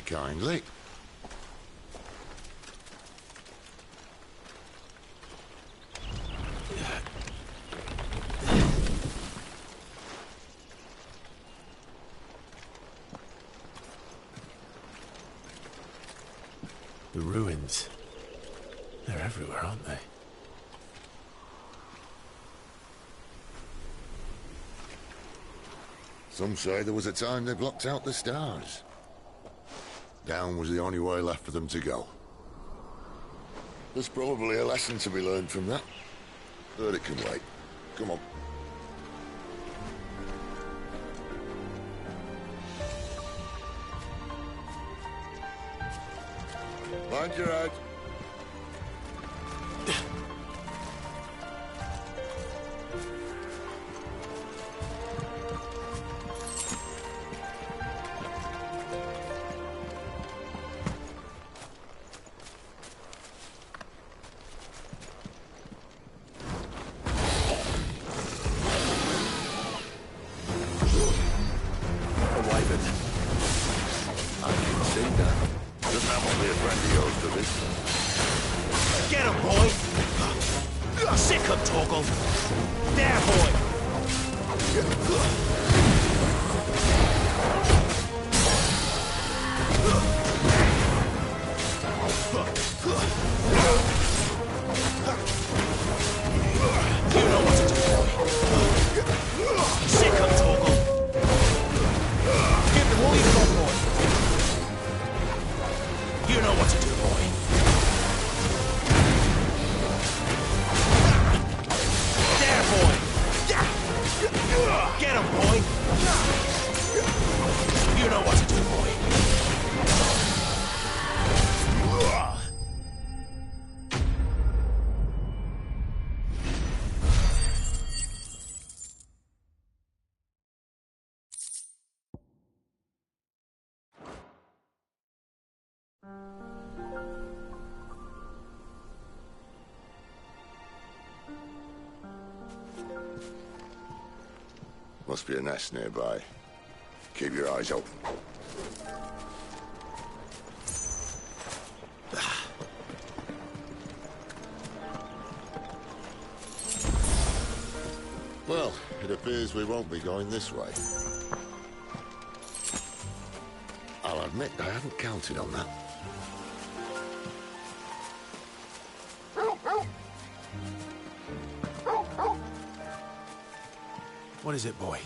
kindly. The ruins. They're everywhere, aren't they? Some say there was a time they blocked out the stars. Down was the only way left for them to go. There's probably a lesson to be learned from that. But it can wait. Come on. Mind your head. Must be a nest nearby. Keep your eyes open. Well, it appears we won't be going this way. I'll admit I hadn't counted on that. What is it, boy?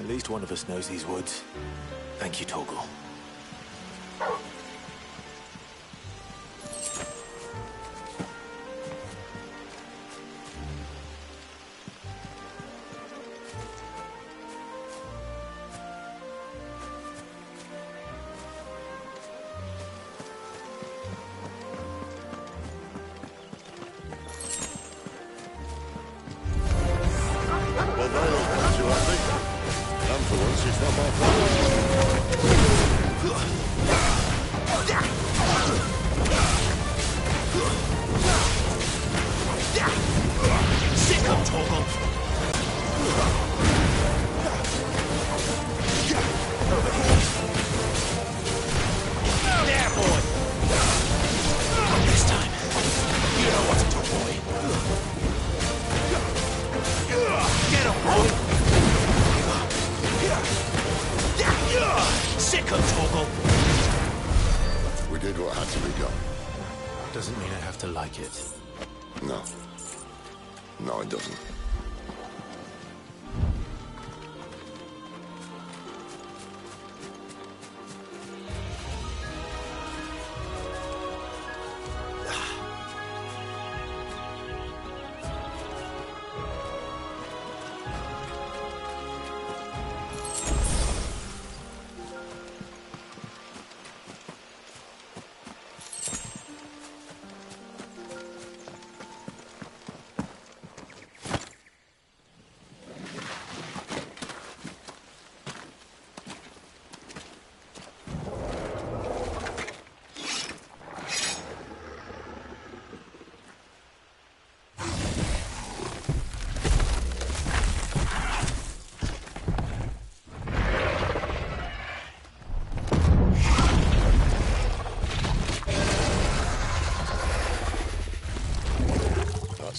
At least one of us knows these woods. Thank you, Torgal. No, it doesn't.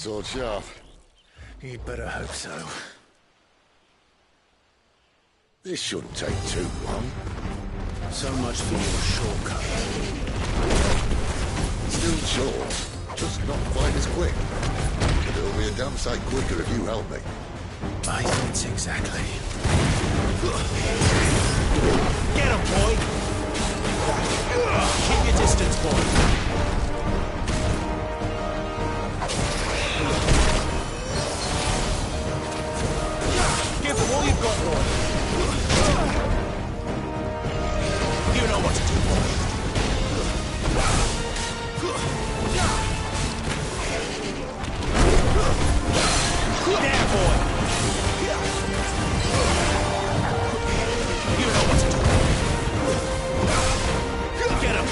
sword sharp. You'd better hope so. This shouldn't take too long. So much for your shortcut. Still short, just not quite as quick. It'll be a damn sight quicker if you help me. I think exactly. Get him, boy! Keep your distance, boy. Give them all you've got, boy. You know what to do, boy. There, boy. You know what to do. Get him.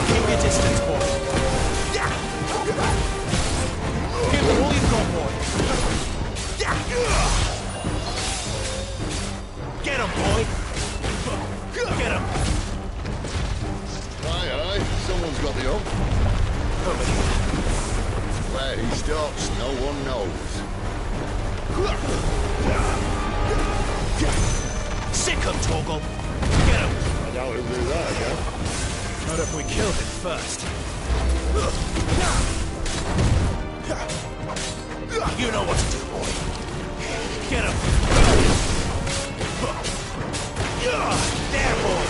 Keep your distance, boy. Give them all you've got, boy. Get him, boy. Get him. Aye, aye. Someone's got the hump. Over here. Where he stops, no one knows. Sick him, Torgal. Get him. I doubt he'll do that again. Not if we kill him first. You know what to do, boy. Get him. There, boy.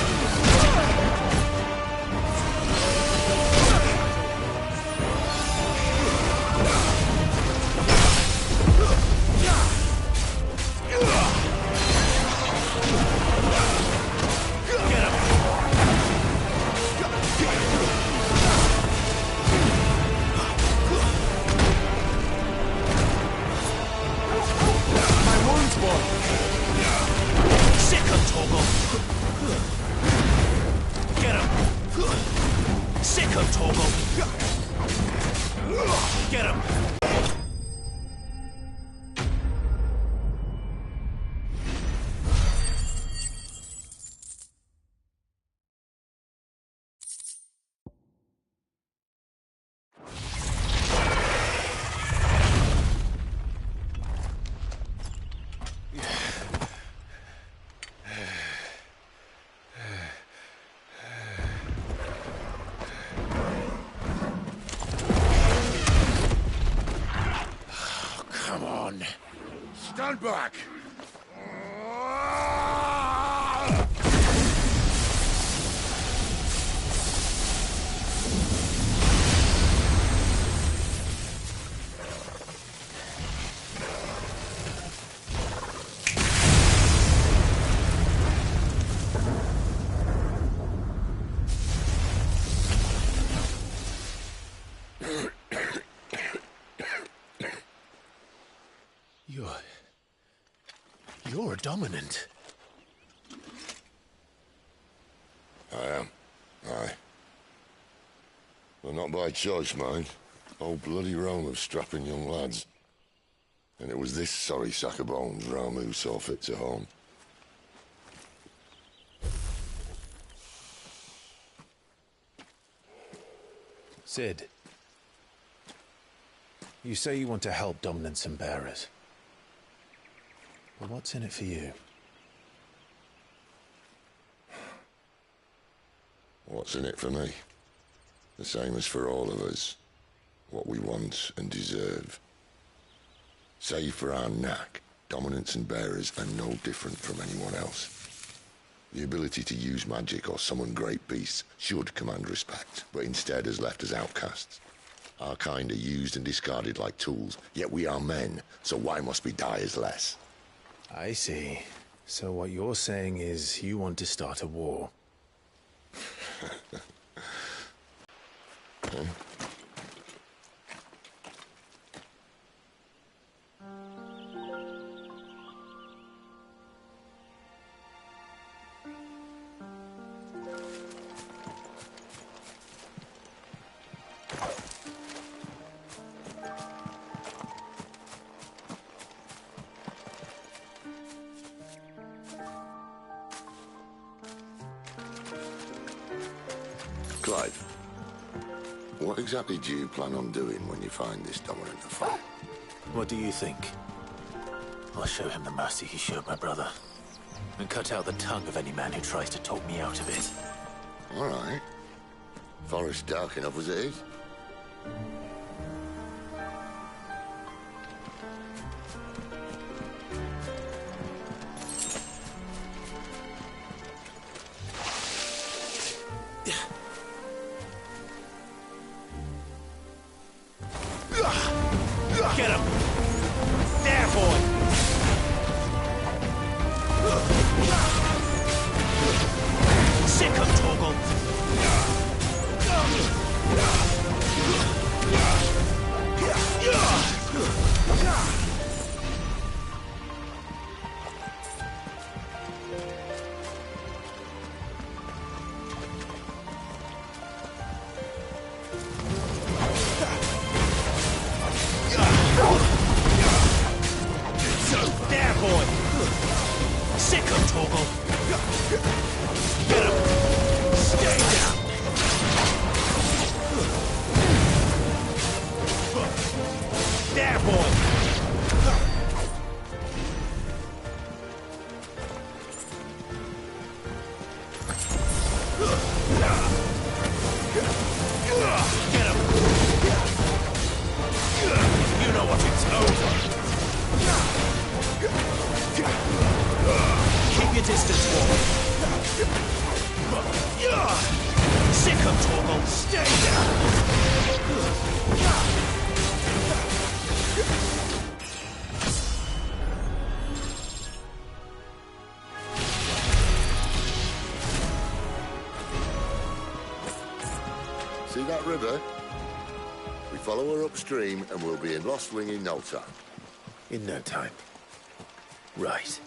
Get him! Stand back! You're a dominant. I am. Aye. But not by choice, mind. Whole bloody realm of strapping young lads. And it was this sorry sack of bones round who saw fit to home. Sid. You say you want to help dominants and bearers. But what's in it for you? What's in it for me? The same as for all of us. What we want and deserve. Save for our knack, dominants and bearers are no different from anyone else. The ability to use magic or summon great beasts should command respect, but instead has left us outcasts. Our kind are used and discarded like tools, yet we are men, so why must we die as less? I see. So what you're saying is you want to start a war. Huh? what exactly do you plan on doing when you find this dominant affair? What do you think? I'll show him the mercy he showed my brother. And cut out the tongue of any man who tries to talk me out of it. All right. Forest dark enough as it is. Get him! There, boy! Sick him, Torgal! There, boy! Sick him, Torgal! Get him! Stay down! There, boy! Get him! You know what it's over! Keep your distance, boy! Sick him, Torgal! Stay down! See that river? We follow her upstream and we'll be in Lost Wing in no time. In no time. Right.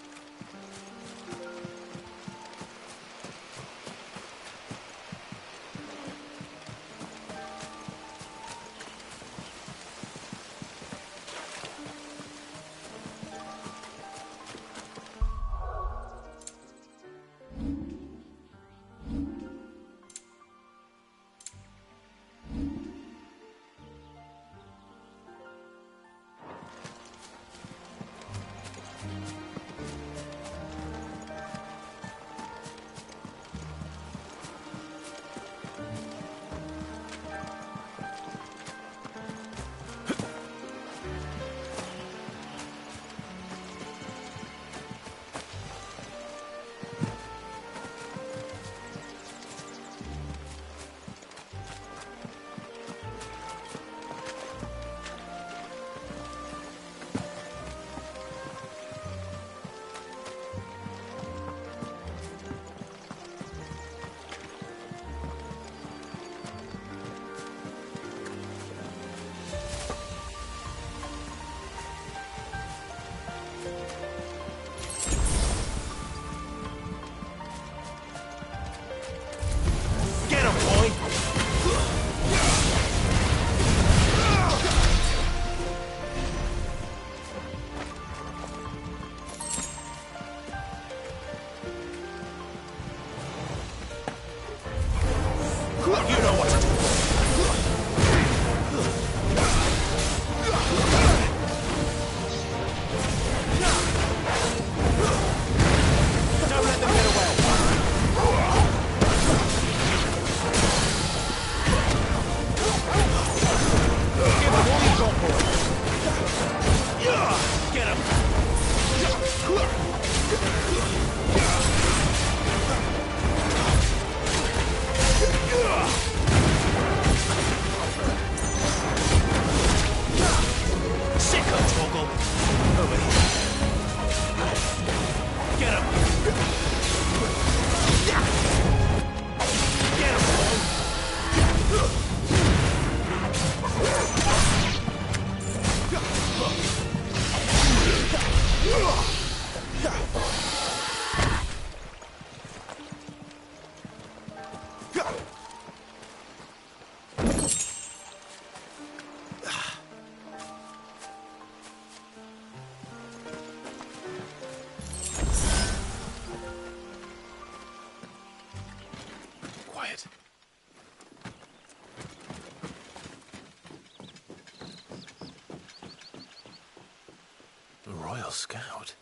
scout.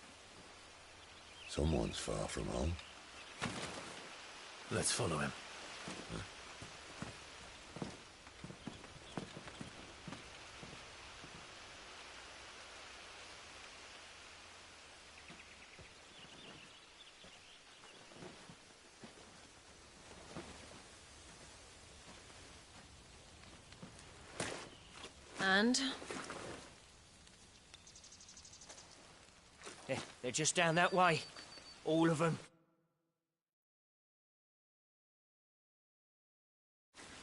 Someone's far from home. Let's follow him. And? They're just down that way. All of them.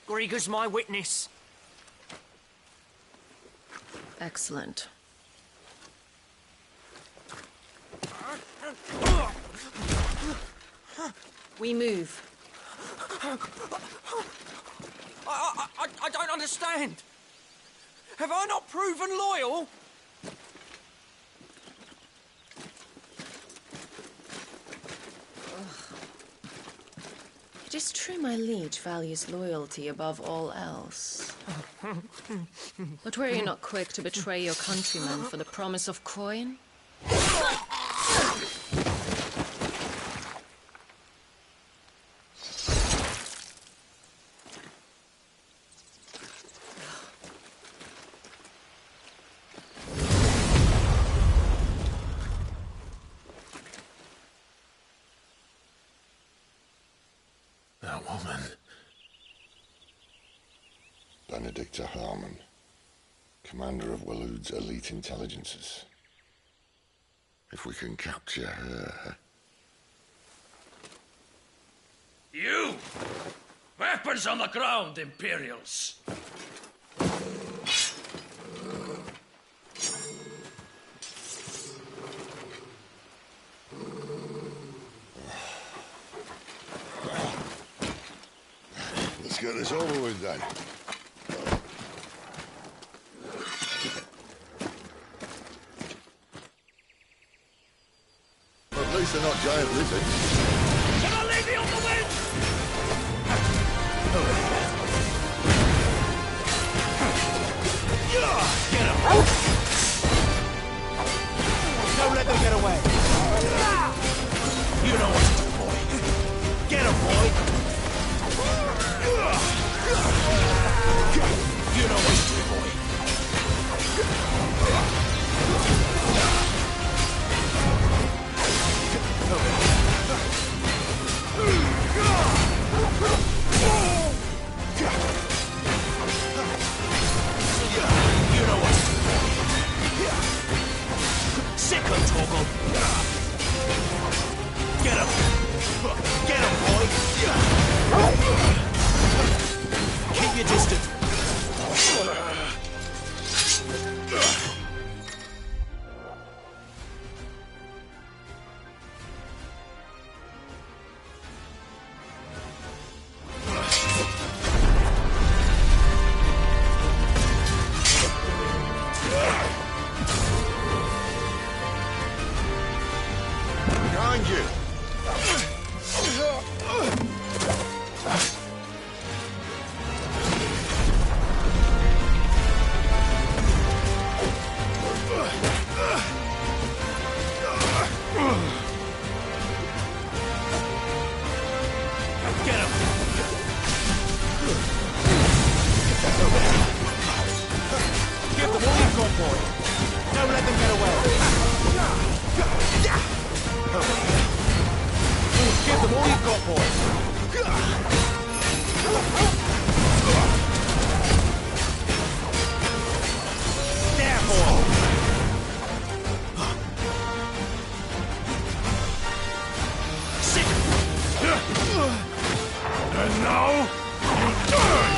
Grieger's my witness. Excellent. We move. I don't understand. Have I not proven loyal? It is true my liege values loyalty above all else. But were you not quick to betray your countrymen for the promise of coin? That woman. Benedicta Harmon, commander of Waloed's elite intelligences. If we can capture her... You! Weapons on the ground, Imperials! Let's get this over with then. At least they're not giant lizards. Can I leave you on the wind? Get him! Don't let them get away. You know what to do, boy. Get him, boy. You know what to do, boy. You know what to do. Sick of Toggle. Get him. Get him, boy. Keep your distance. Behind you! Get him. Give them all you've got, boy. Don't let them get away. Give them all you've got, boy. There, boy. Sick. And now, you die!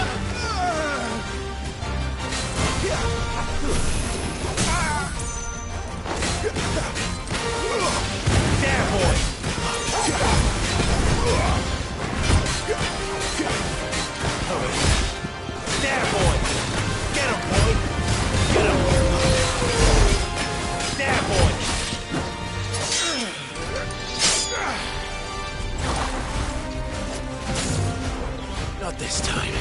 There, boy. There, boy. Get him, boy. Get him. There, boy. Not this time.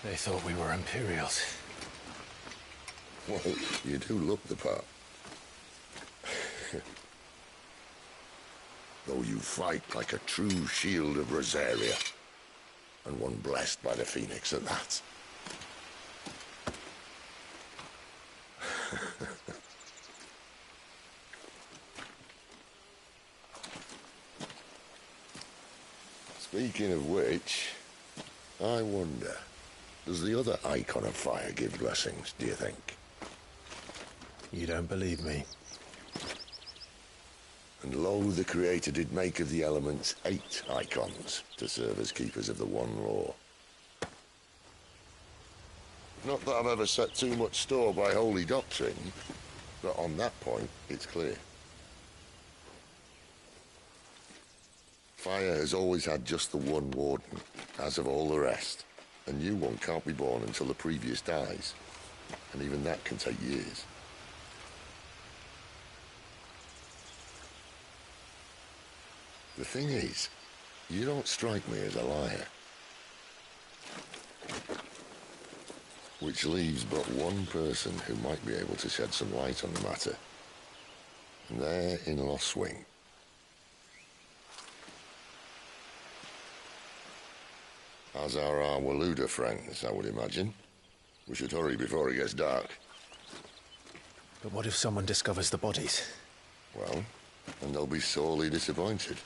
They thought we were Imperials. Well, you do look the part. Though you fight like a true shield of Rosaria. And one blessed by the Phoenix at that. Speaking of which, I wonder, does the other icon of fire give blessings, do you think? You don't believe me? And lo, the Creator did make of the elements 8 icons to serve as keepers of the one law. Not that I've ever set too much store by holy doctrine, but on that point, it's clear. Fire has always had just the one warden, as of all the rest. A new one can't be born until the previous dies, and even that can take years. The thing is, you don't strike me as a liar. Which leaves but one person who might be able to shed some light on the matter. And they're in Lost Swing. As are our Waluda friends, I would imagine. We should hurry before it gets dark. But what if someone discovers the bodies? Well, and they'll be sorely disappointed.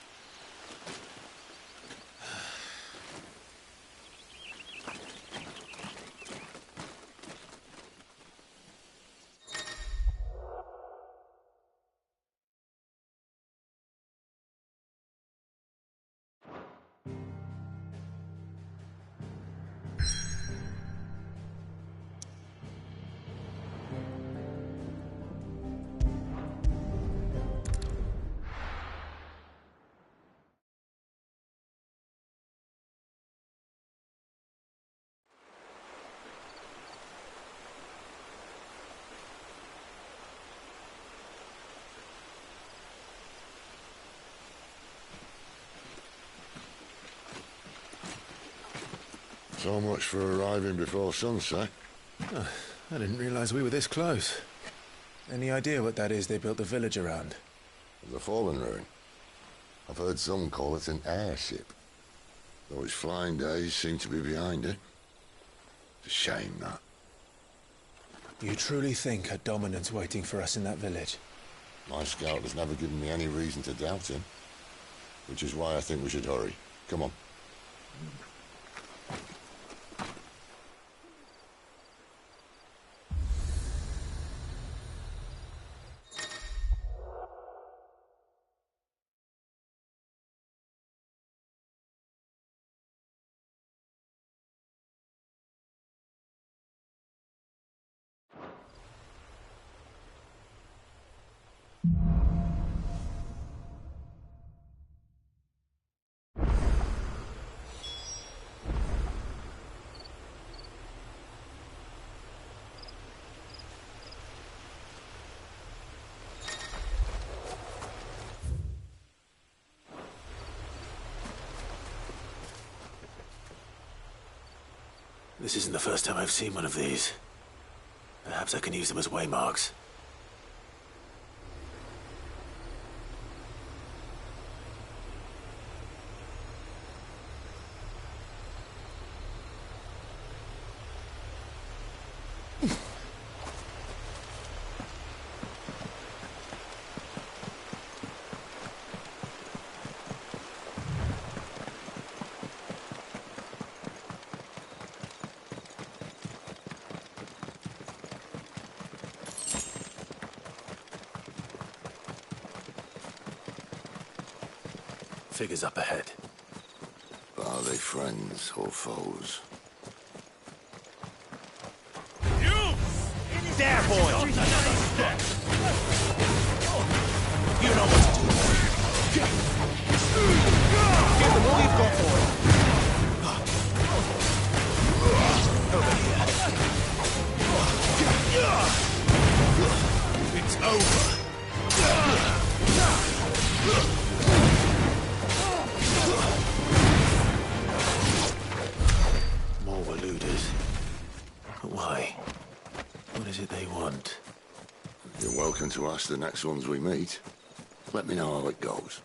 So much for arriving before sunset. Oh, I didn't realize we were this close. Any idea what that is they built the village around? The Fallen Ruin. I've heard some call it an airship. Though its flying days seem to be behind it. It's a shame, that. You truly think a dominant's waiting for us in that village? My scout has never given me any reason to doubt him. Which is why I think we should hurry. Come on. This isn't the first time I've seen one of these. Perhaps I can use them as waymarks. Figures up ahead. Are they friends or foes? There, boy! Not another step. You know what to do. Give them all you've got for it. Over here. It's over. More Waludas. welcome to ask the next ones we meet. Let me know how it goes.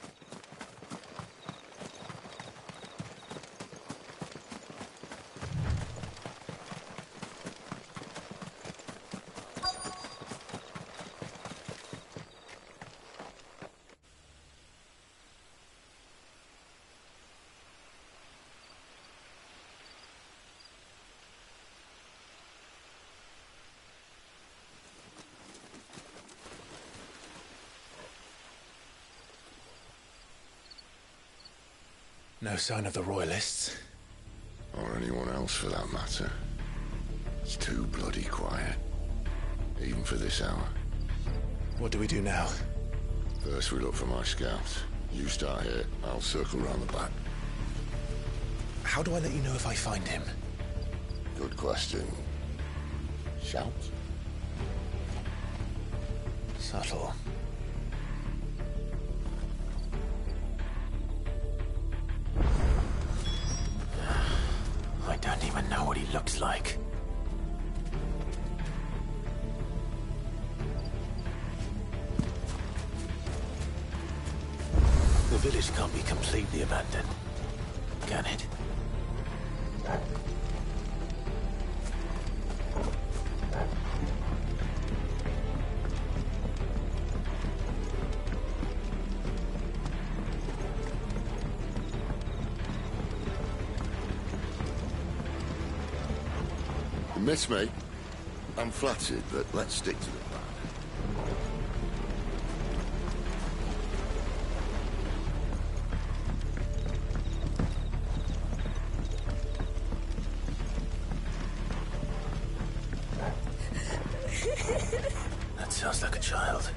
No sign of the Royalists. Or anyone else for that matter. It's too bloody quiet. Even for this hour. What do we do now? First we look for my scouts. You start here, I'll circle round the back. How do I let you know if I find him? Good question. Shout? Subtle. I don't even know what he looks like. The village can't be completely abandoned, can it? Miss me? I'm flattered, but let's stick to the plan. That sounds like a child.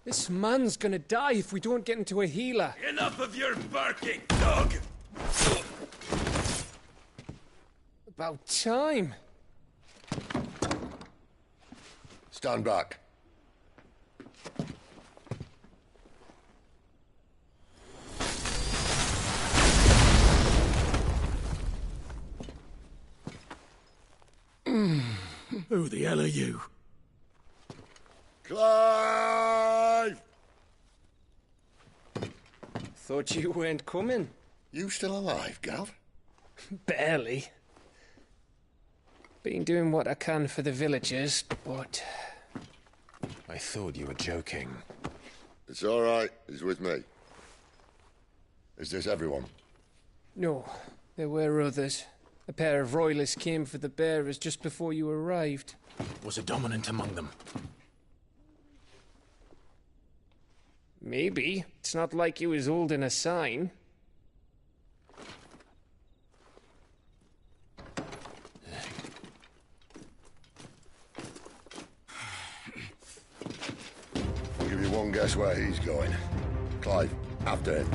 This man's gonna die if we don't get into a healer. Enough of your barking, dog! About time. Stand back. Who the hell are you? Clive! Thought you weren't coming. You still alive, Gav? Barely. Been doing what I can for the villagers, but... I thought you were joking. It's all right. He's with me. Is this everyone? No, there were others. A pair of royalists came for the bearers just before you arrived. Was a dominant among them? Maybe. It's not like he was holding a sign. I'll give you one guess where he's going. Clive, after him.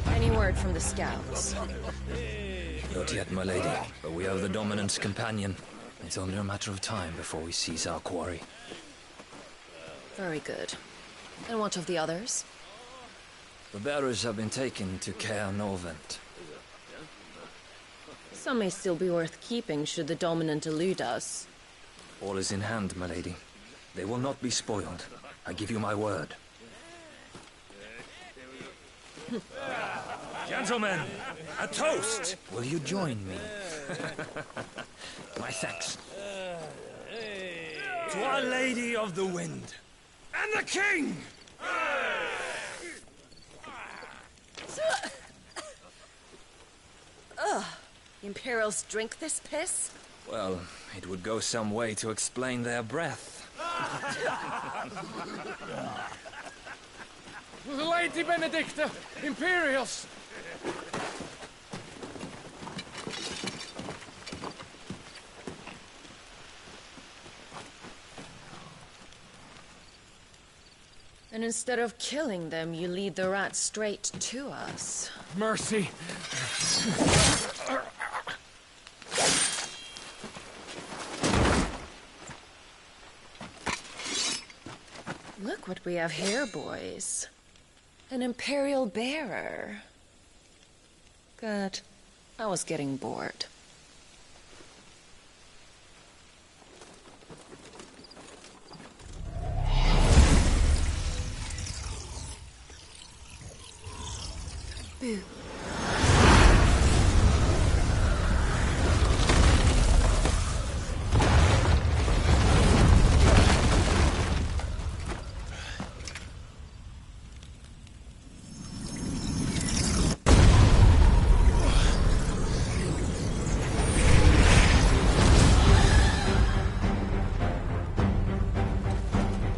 Any word from the scouts? Not yet, my lady, but we have the Dominant's companion. It's only a matter of time before we seize our quarry. Very good. And what of the others? The bearers have been taken to Caer Novent. Some may still be worth keeping should the Dominant elude us. All is in hand, my lady. They will not be spoiled. I give you my word. Gentlemen, a toast! Will you join me? My thanks. To Our Lady of the Wind. And the King! The Imperials drink this piss? Well, it would go some way to explain their breath. Lady Benedicta! Imperials! And instead of killing them, you lead the rats straight to us. Mercy! Look what we have here, boys. An Imperial bearer. Good. I was getting bored. Boo.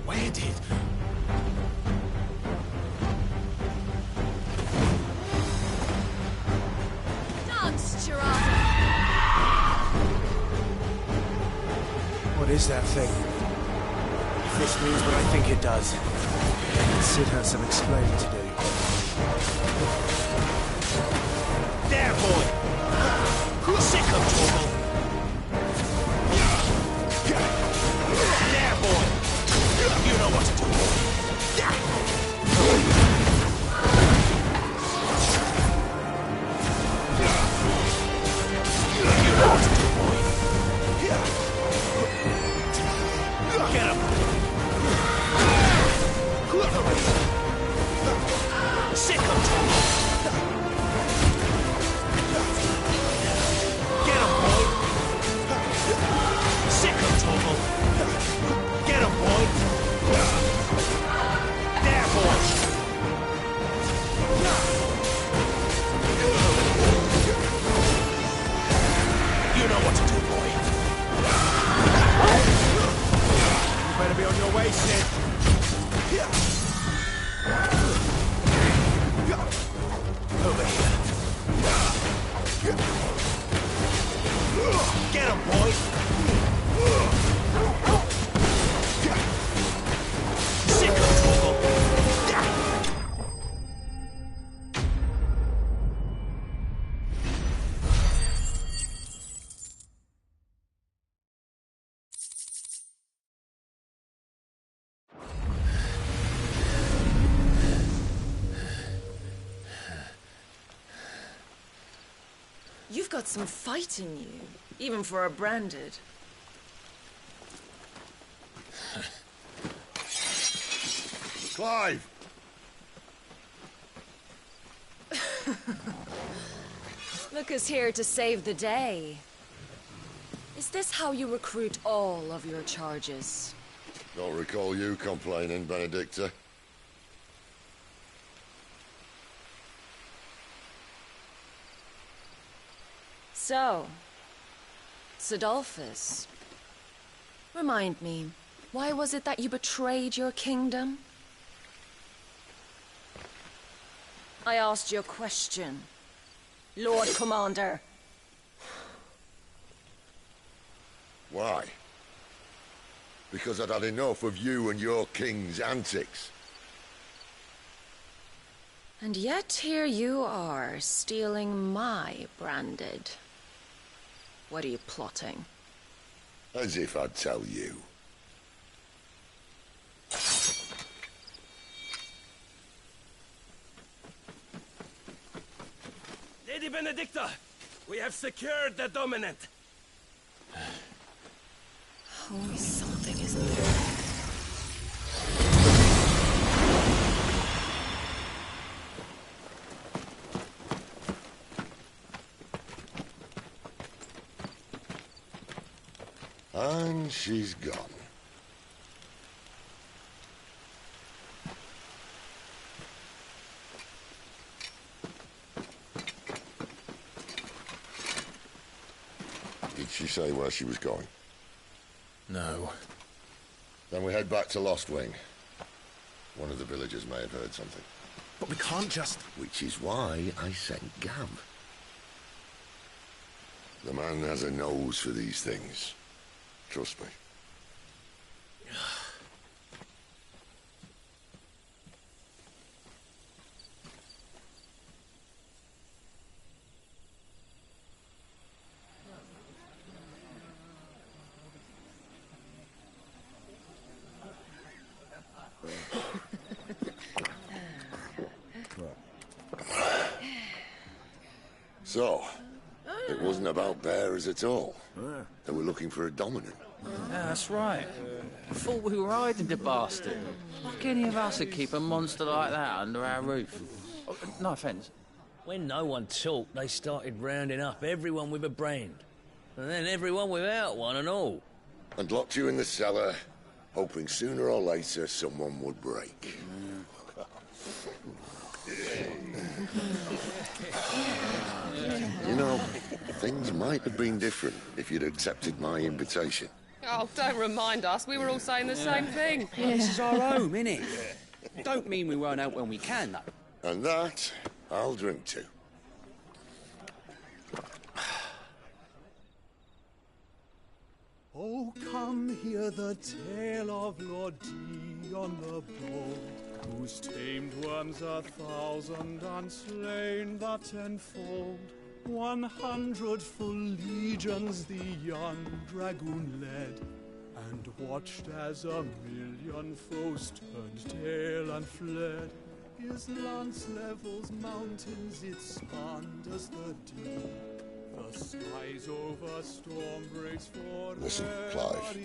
Where did... What is that thing? If this means what I think it does, Sid has some explaining to do. There, boy! Sick of trouble! There, boy! You know what to do. You know what to do, boy. Get him! Sick of trouble! Get him, boy! Sick of trouble! Get him, boy! There, boy! You know what to do, boy. You better be on your way, Sid. Over here. Get him, boy! Sick of trouble! You've got some fight in you, even for a branded. Clive! Look who's here to save the day. Is this how you recruit all of your charges? Don't recall you complaining, Benedicta. So, Sidolphus, remind me, why was it that you betrayed your kingdom? I asked you a question, Lord Commander. Why? Because I'd had enough of you and your king's antics. And yet here you are, stealing my branded. What are you plotting? As if I'd tell you. Lady Benedicta, we have secured the dominant. Always something, isn't there? And she's gone. Did she say where she was going? No. Then we head back to Lost Wing. One of the villagers may have heard something. But we can't just... Which is why I sent Gav. The man has a nose for these things. Trust me. So, it wasn't about bears at all. They were looking for a dominant. Yeah, that's right. I thought we were hiding the bastard. Like any of us would keep a monster like that under our roof. Oh, no offence. When no one talked, they started rounding up everyone with a brain. And then everyone without one and all. And locked you in the cellar, hoping sooner or later someone would break. You know, things might have been different if you'd accepted my invitation. Oh, don't remind us. We were all saying the same thing. This is our home, innit? Don't mean we won't out when we can, though. And that, I'll drink to. Oh, come hear the tale of Lord Dion the Bold, whose tamed worms 1,000 and slain the tenfold. 100 full legions the young dragoon led, and watched as 1,000,000 foes turned tail and fled. His lance levels mountains, it spanned as the deep. The skies over storm breaks for Listen, Clive.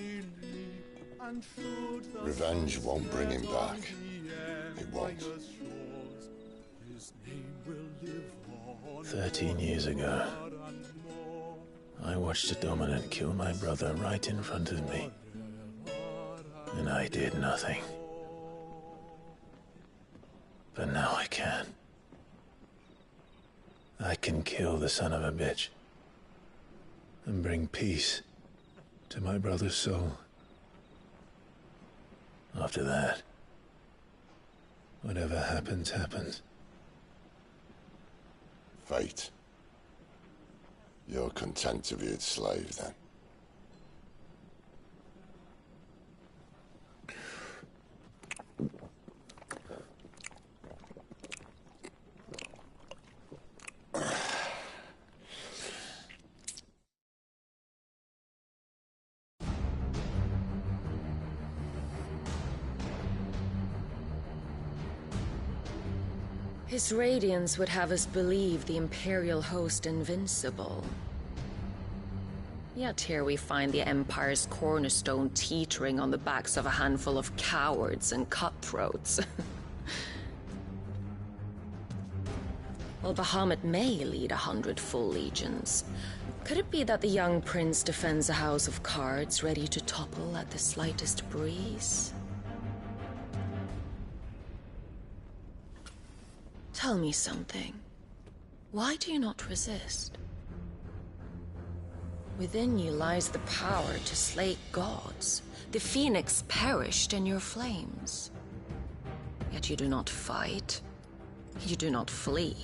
Revenge won't bring him back. It won't. 13 years ago, I watched a dominant kill my brother right in front of me. And I did nothing. But now I can. I can kill the son of a bitch and bring peace to my brother's soul. After that, whatever happens, happens. Fate. You're content to be its slave, then? His radiance would have us believe the Imperial host invincible. Yet here we find the Empire's cornerstone teetering on the backs of a handful of cowards and cutthroats. Well, Bahamut may lead 100 full legions. Could it be that the young prince defends a house of cards ready to topple at the slightest breeze? Tell me something. Why do you not resist? Within you lies the power to slay gods. The phoenix perished in your flames. Yet you do not fight. You do not flee.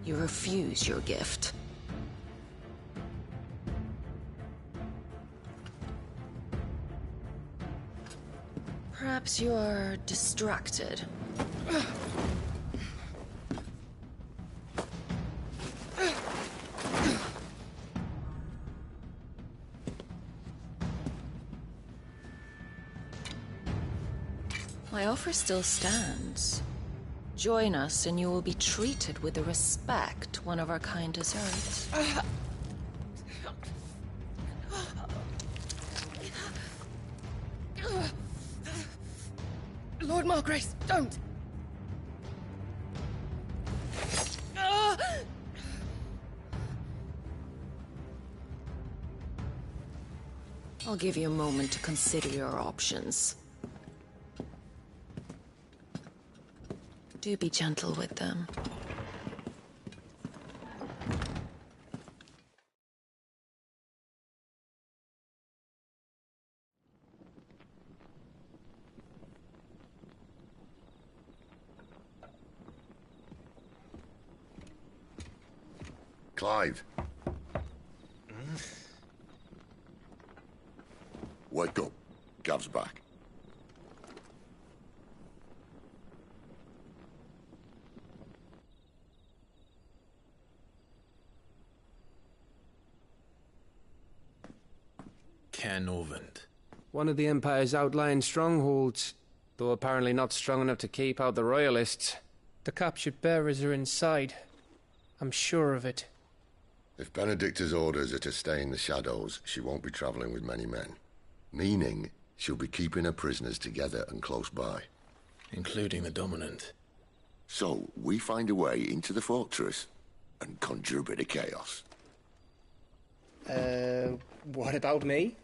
You refuse your gift. Perhaps you are distracted. My offer still stands. Join us and you will be treated with the respect one of our kind deserves. Lord Margrace, don't! Ah! I'll give you a moment to consider your options. Do be gentle with them. Clive. Wake up. Gav's back. Canorvent. One of the Empire's outlying strongholds, though apparently not strong enough to keep out the Royalists. The captured bearers are inside. I'm sure of it. If Benedicta's orders are to stay in the shadows, she won't be travelling with many men. Meaning, she'll be keeping her prisoners together and close by. Including the Dominant. So, we find a way into the fortress and conjure a bit of chaos. What about me?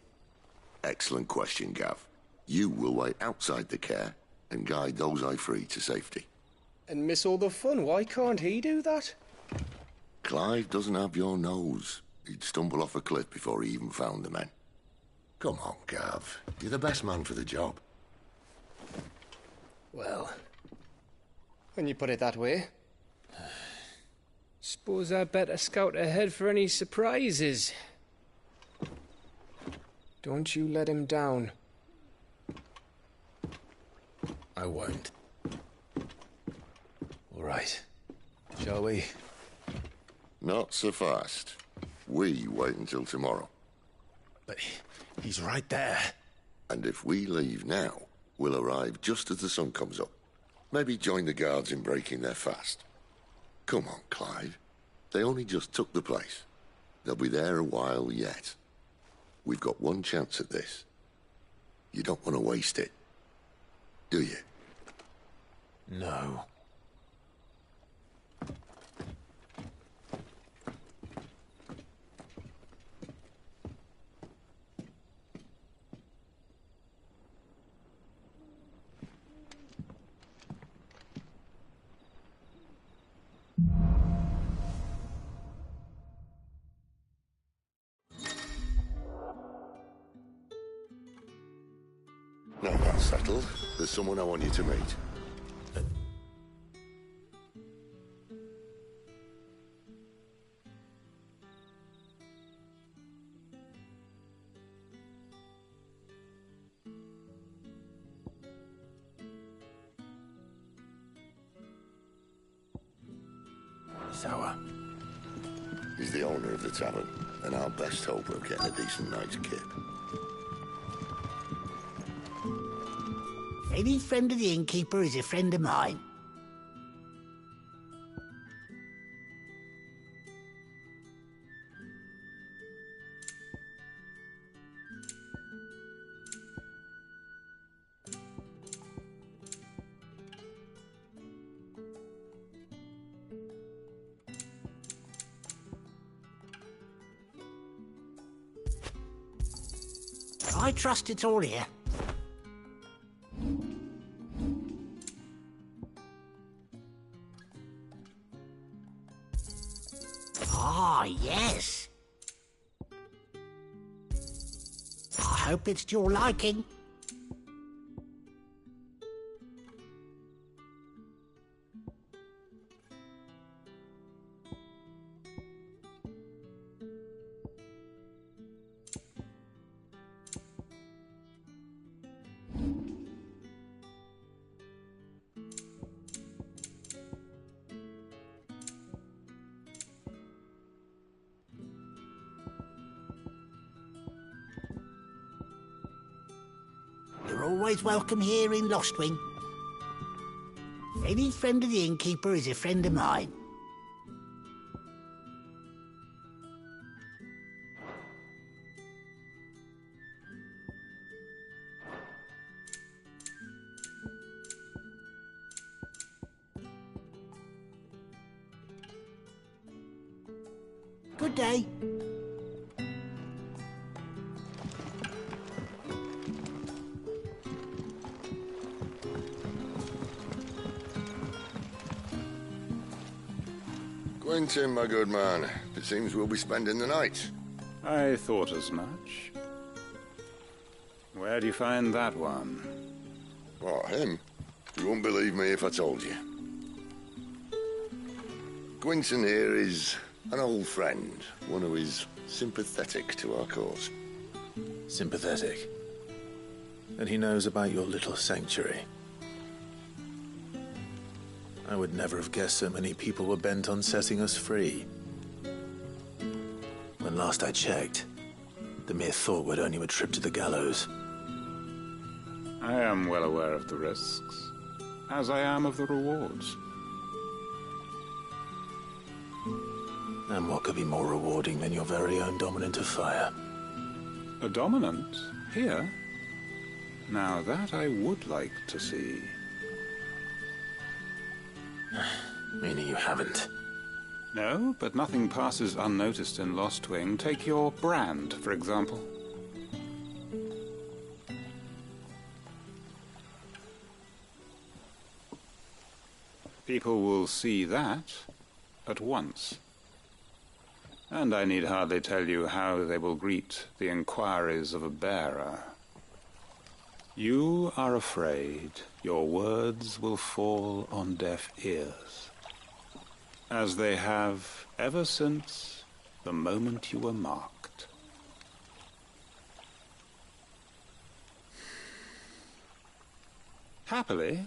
Excellent question, Gav. You will wait outside the care and guide those I free to safety. And miss all the fun. Why can't he do that? Clive doesn't have your nose. He'd stumble off a cliff before he even found the men. Come on, Gav. You're the best man for the job. Well, when you put it that way. Suppose I'd better scout ahead for any surprises. Don't you let him down. I won't. All right. Shall we? Not so fast. We wait until tomorrow. But he's right there. And if we leave now, we'll arrive just as the sun comes up. Maybe join the guards in breaking their fast. Come on, Clive. They only just took the place. They'll be there a while yet. We've got one chance at this. You don't want to waste it, do you? No. Now that's settled. There's someone I want you to meet. Sour. He's the owner of the tavern, and our best hope of getting a decent night's kip. Any friend of the innkeeper is a friend of mine. I trust it's all here. Ah, yes. I hope it's to your liking. You're always welcome here in Lostwing. Any friend of the innkeeper is a friend of mine. Good day. Quentin, my good man. It seems we'll be spending the night. I thought as much. Where do you find that one? What, him? You wouldn't believe me if I told you. Quentin here is an old friend, one who is sympathetic to our cause. Sympathetic? And he knows about your little sanctuary. I would never have guessed so many people were bent on setting us free. When last I checked, the mere thought would earn you a trip to the gallows. I am well aware of the risks, as I am of the rewards. And what could be more rewarding than your very own dominant of fire? A dominant? Here? Now that I would like to see. Meaning you haven't? No, but nothing passes unnoticed in Lost Wing. Take your brand, for example. People will see that at once. And I need hardly tell you how they will greet the inquiries of a bearer. You are afraid your words will fall on deaf ears, as they have ever since the moment you were marked. Happily,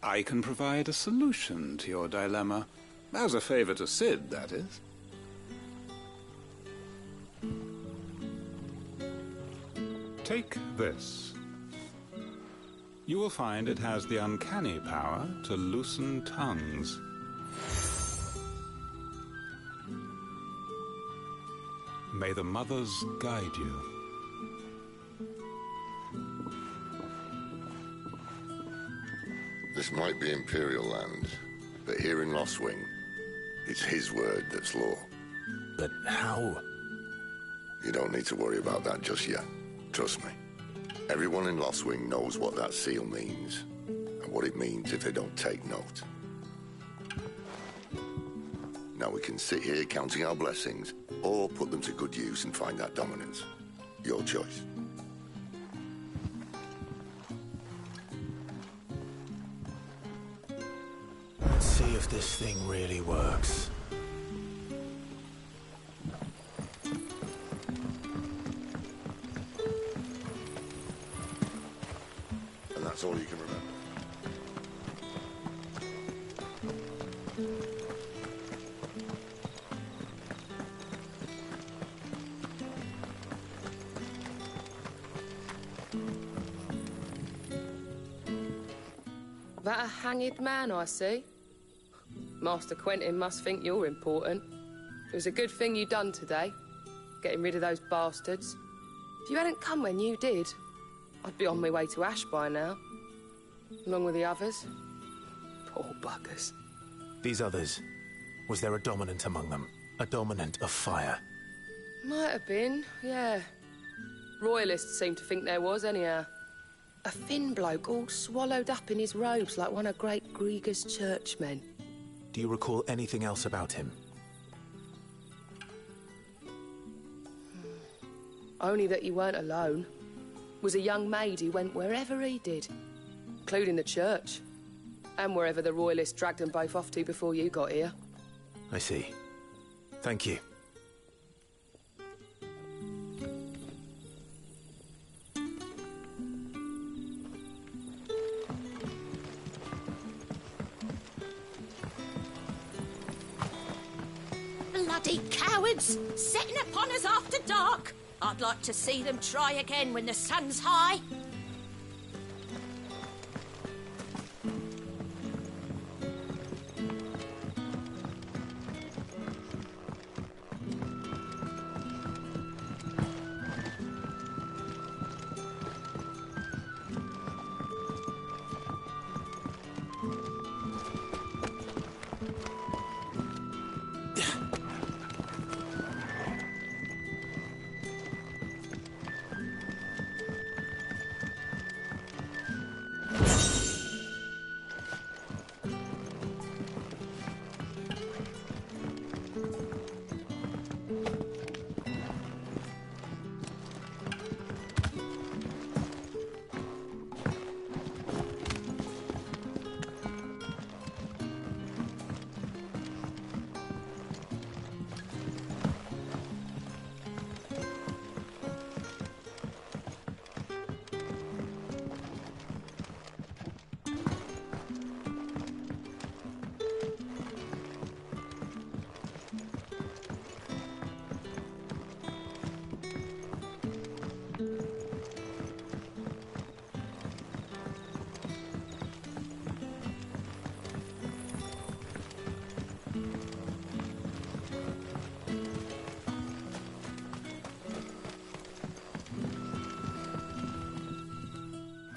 I can provide a solution to your dilemma, as a favor to Sid, that is. Take this. You will find it has the uncanny power to loosen tongues. May the mothers guide you. This might be Imperial land, but here in Lost Wing, it's his word that's law. But how? You don't need to worry about that just yet. Trust me. Everyone in Lost Wing knows what that seal means, and what it means if they don't take note. Now we can sit here counting our blessings, or put them to good use and find that dominance. Your choice. Let's see if this thing really works. And that's all you can remember. That a hanged man I see? Master Quentin must think you're important. It was a good thing you done today, getting rid of those bastards. If you hadn't come when you did, I'd be on my way to Ash by now, along with the others. Poor buggers. These others, was there a dominant among them? A dominant of fire? Might have been, yeah. Royalists seem to think there was, anyhow. A thin bloke all swallowed up in his robes like one of Great Gregor's churchmen. Do you recall anything else about him? Only that he weren't alone. Was a young maid who went wherever he did, including the church, and wherever the Royalists dragged them both off to before you got here. I see. Thank you. Bloody cowards! Setting upon us after dark! I'd like to see them try again when the sun's high.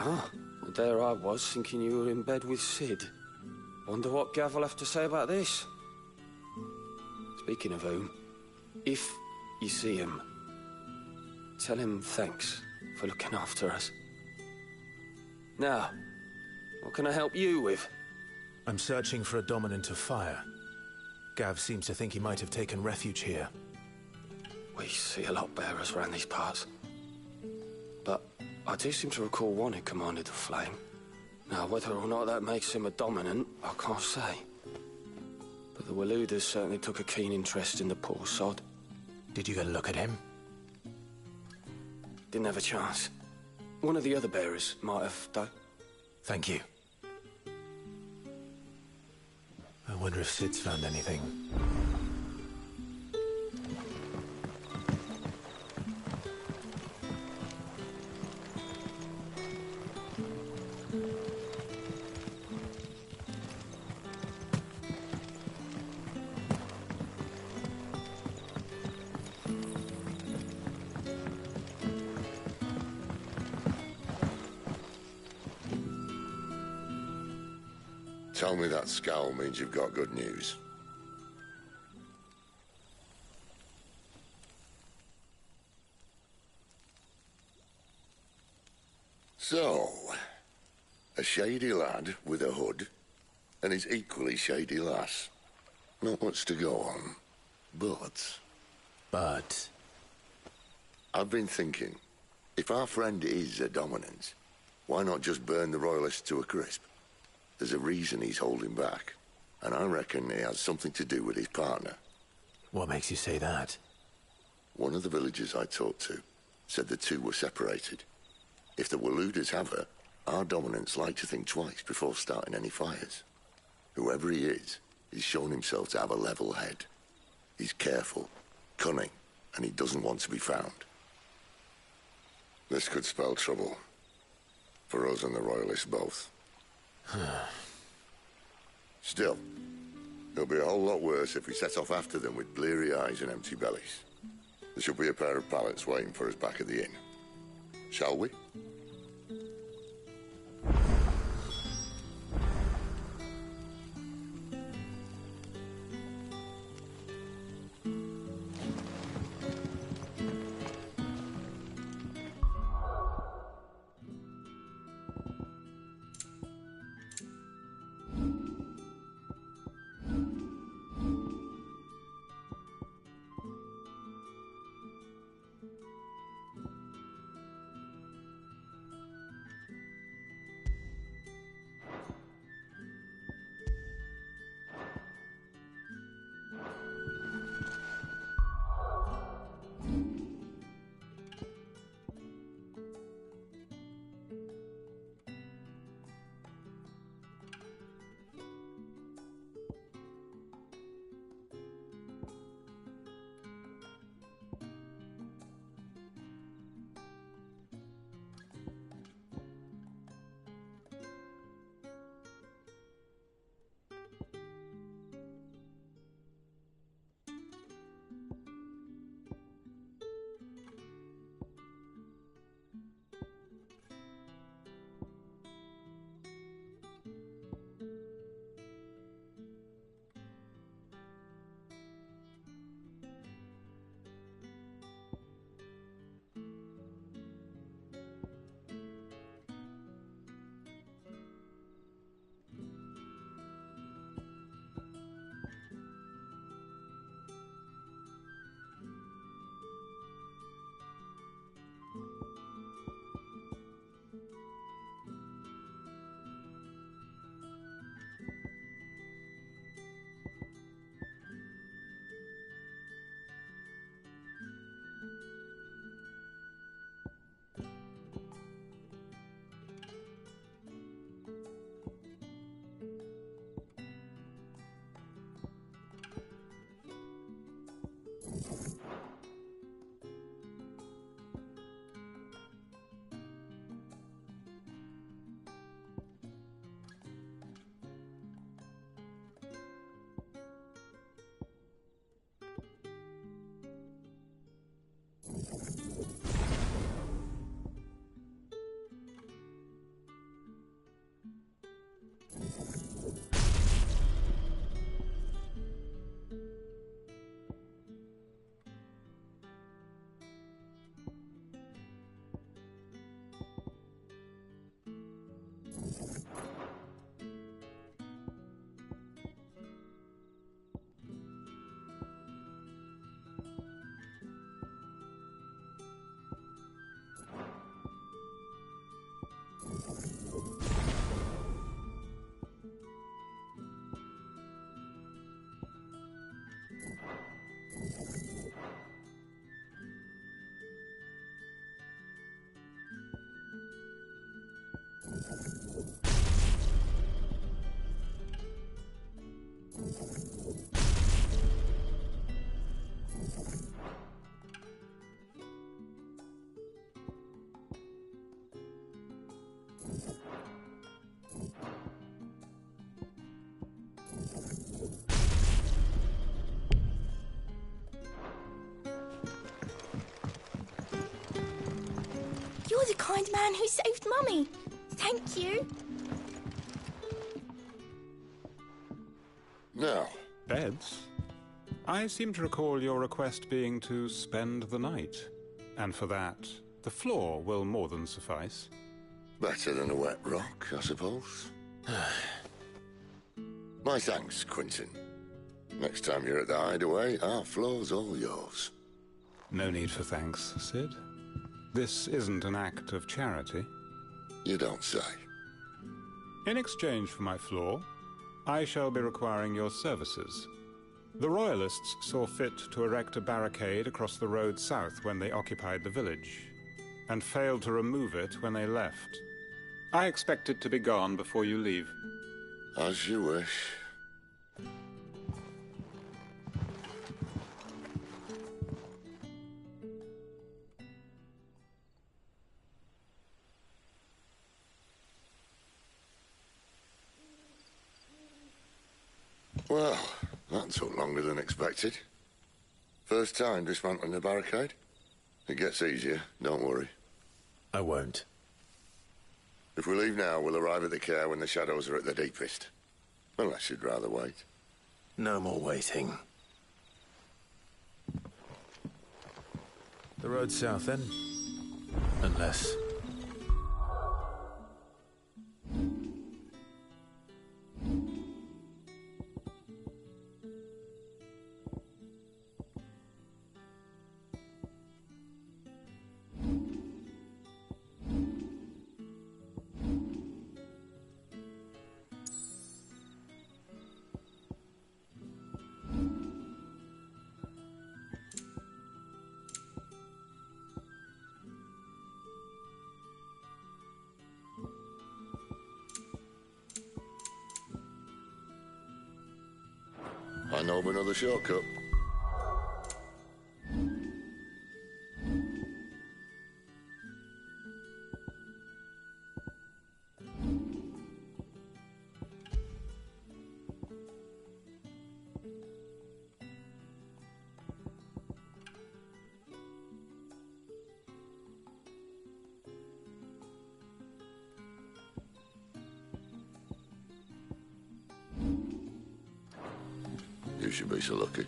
Ah, and there I was, thinking you were in bed with Sid. Wonder what Gav will have to say about this. Speaking of whom, if you see him, tell him thanks for looking after us. Now, what can I help you with? I'm searching for a dominant of fire. Gav seems to think he might have taken refuge here. We see a lot bearers around these parts. But I do seem to recall one who commanded the flame. Now, whether or not that makes him a dominant, I can't say. But the Waluders certainly took a keen interest in the poor sod. Did you get a look at him? Didn't have a chance. One of the other bearers might have, though. Thank you. I wonder if Sid's found anything. Tell me that scowl means you've got good news. So, a shady lad with a hood, and his equally shady lass. Not much to go on, but... But? I've been thinking, if our friend is a dominant, why not just burn the royalists to a crisp? There's a reason he's holding back, and I reckon he has something to do with his partner. What makes you say that? One of the villagers I talked to said the two were separated. If the Waluders have her, our dominants like to think twice before starting any fires. Whoever he is, he's shown himself to have a level head. He's careful, cunning, and he doesn't want to be found. This could spell trouble. For us and the royalists both. Still, it'll be a whole lot worse if we set off after them with bleary eyes and empty bellies. There should be a pair of pallets waiting for us back at the inn. Shall we? the kind man who saved Mummy. Thank you. Now. Beds? I seem to recall your request being to spend the night. And for that, the floor will more than suffice. Better than a wet rock, I suppose. My thanks, Quentin. Next time you're at the Hideaway, our floor's all yours. No need for thanks, Sid. This isn't an act of charity. You don't say. In exchange for my floor, I shall be requiring your services. The Royalists saw fit to erect a barricade across the road south when they occupied the village, and failed to remove it when they left. I expect it to be gone before you leave. As you wish. Well, that took longer than expected. First time dismantling the barricade? It gets easier, don't worry. I won't. If we leave now, we'll arrive at the care when the shadows are at their deepest. Unless you'd rather wait. No more waiting. The road south, then? Unless... I know of another shortcut. You should be so lucky.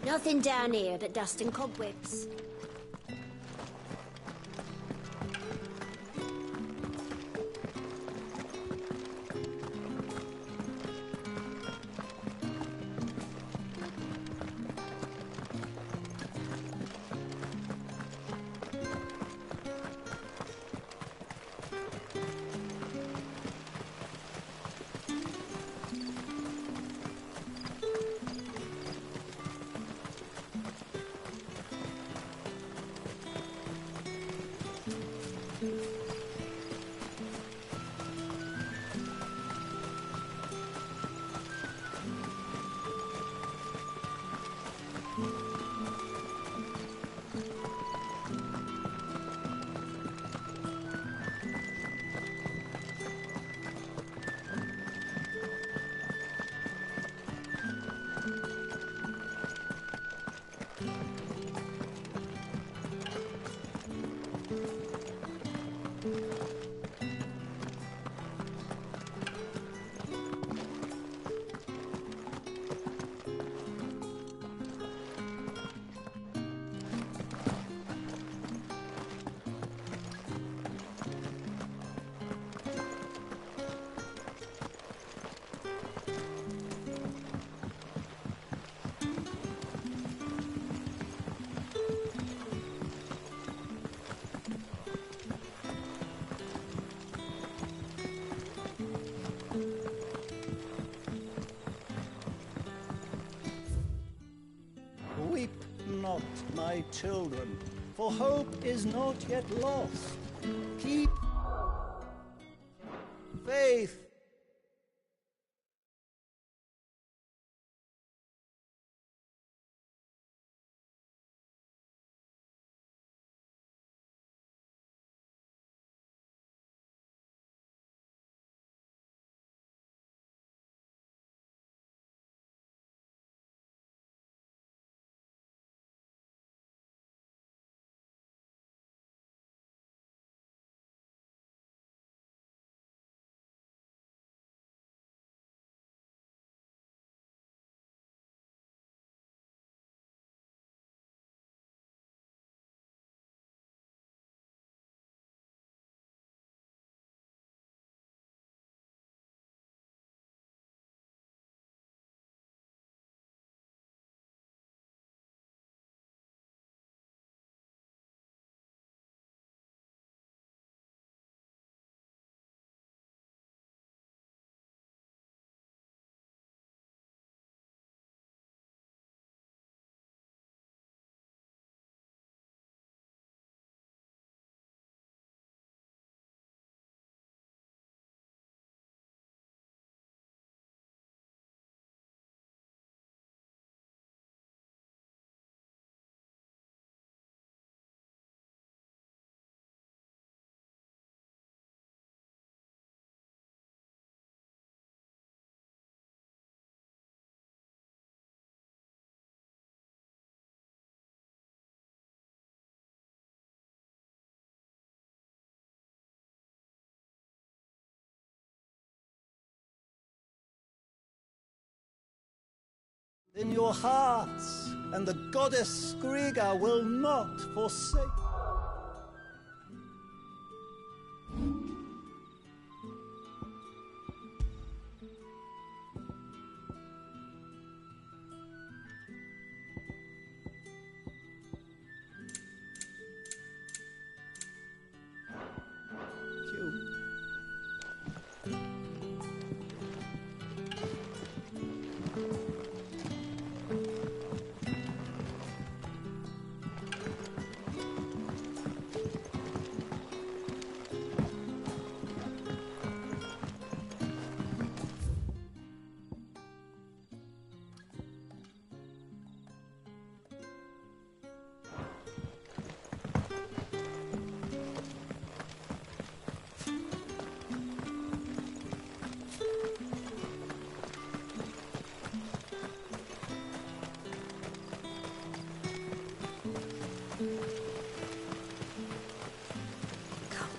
Nothing down here but dust and cobwebs. not, my children, for hope is not yet lost. Keep faith. In your hearts, and the goddess Skriga will not forsake.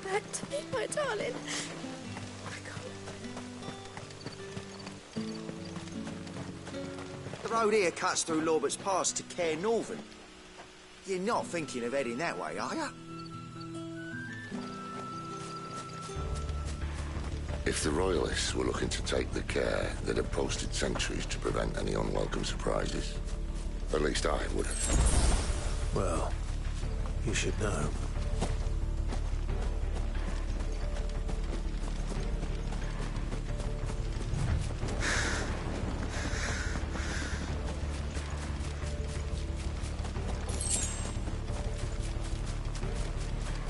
Back to me, my darling. The road here cuts through Lorbert's Pass to Care Northern. You're not thinking of heading that way, are you? If the Royalists were looking to take the care, they'd have posted sentries to prevent any unwelcome surprises. At least I would have. Well, you should know.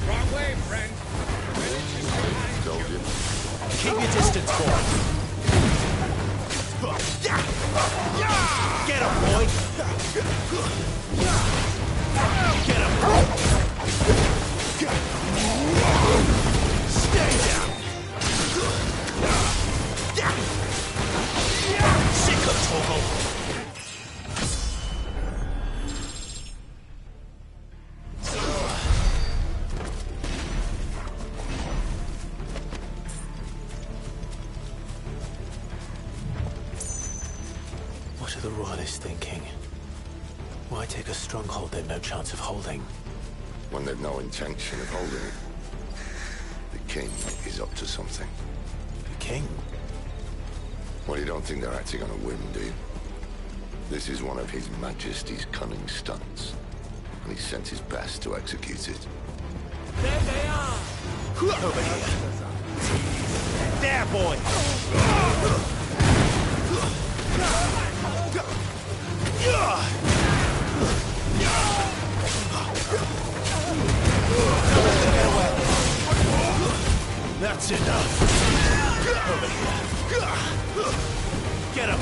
Wrong way, friend. Told you. Keep your distance, boy. Get him, boy. Get him. Stay down. Sick of Torgal. What are the Royalists thinking? Why take a stronghold they've no chance of holding? When they've no intention of holding it. The king is up to something. The king? Well, you don't think they're acting on a whim, do you? This is one of His Majesty's cunning stunts, and he sent his best to execute it. There they are! Over here. There, boy! That's enough! Over here. Get him!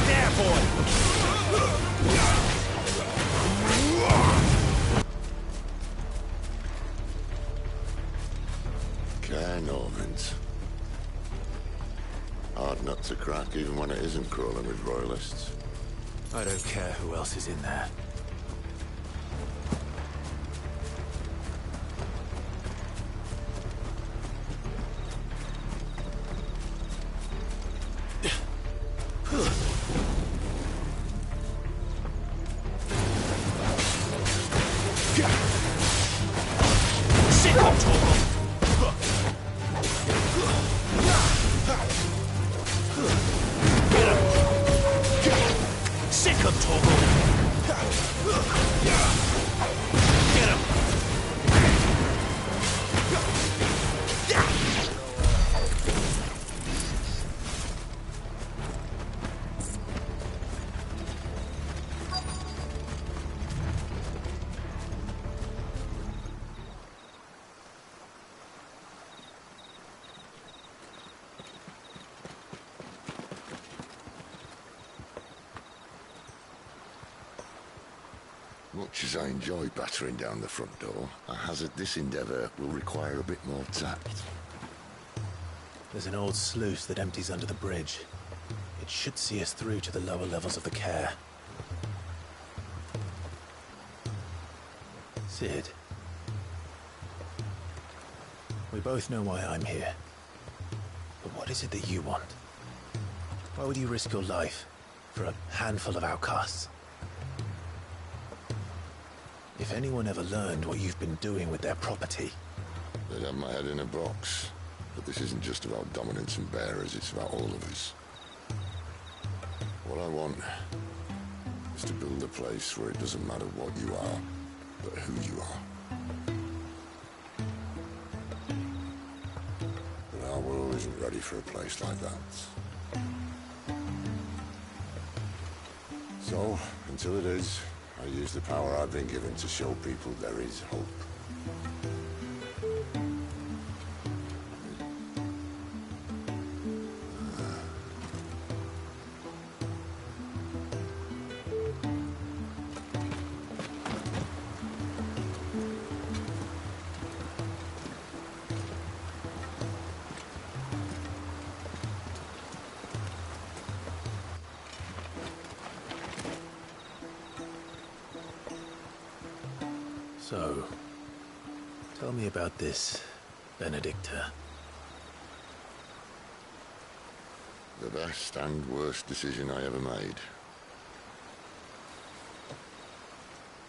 There, boy! Caernarvon. Hard nut to crack, even when it isn't crawling with royalists. I don't care who else is in there. Much as I enjoy battering down the front door, I hazard this endeavour will require a bit more tact. There's an old sluice that empties under the bridge. It should see us through to the lower levels of the care. Sid. We both know why I'm here. But what is it that you want? Why would you risk your life for a handful of outcasts? If anyone ever learned what you've been doing with their property... They'd have my head in a box. But this isn't just about dominance and bearers, it's about all of us. What I want is to build a place where it doesn't matter what you are, but who you are. But our world isn't ready for a place like that. So, until it is, I use the power I've been given to show people there is hope. So, tell me about this, Benedicta. The best and worst decision I ever made.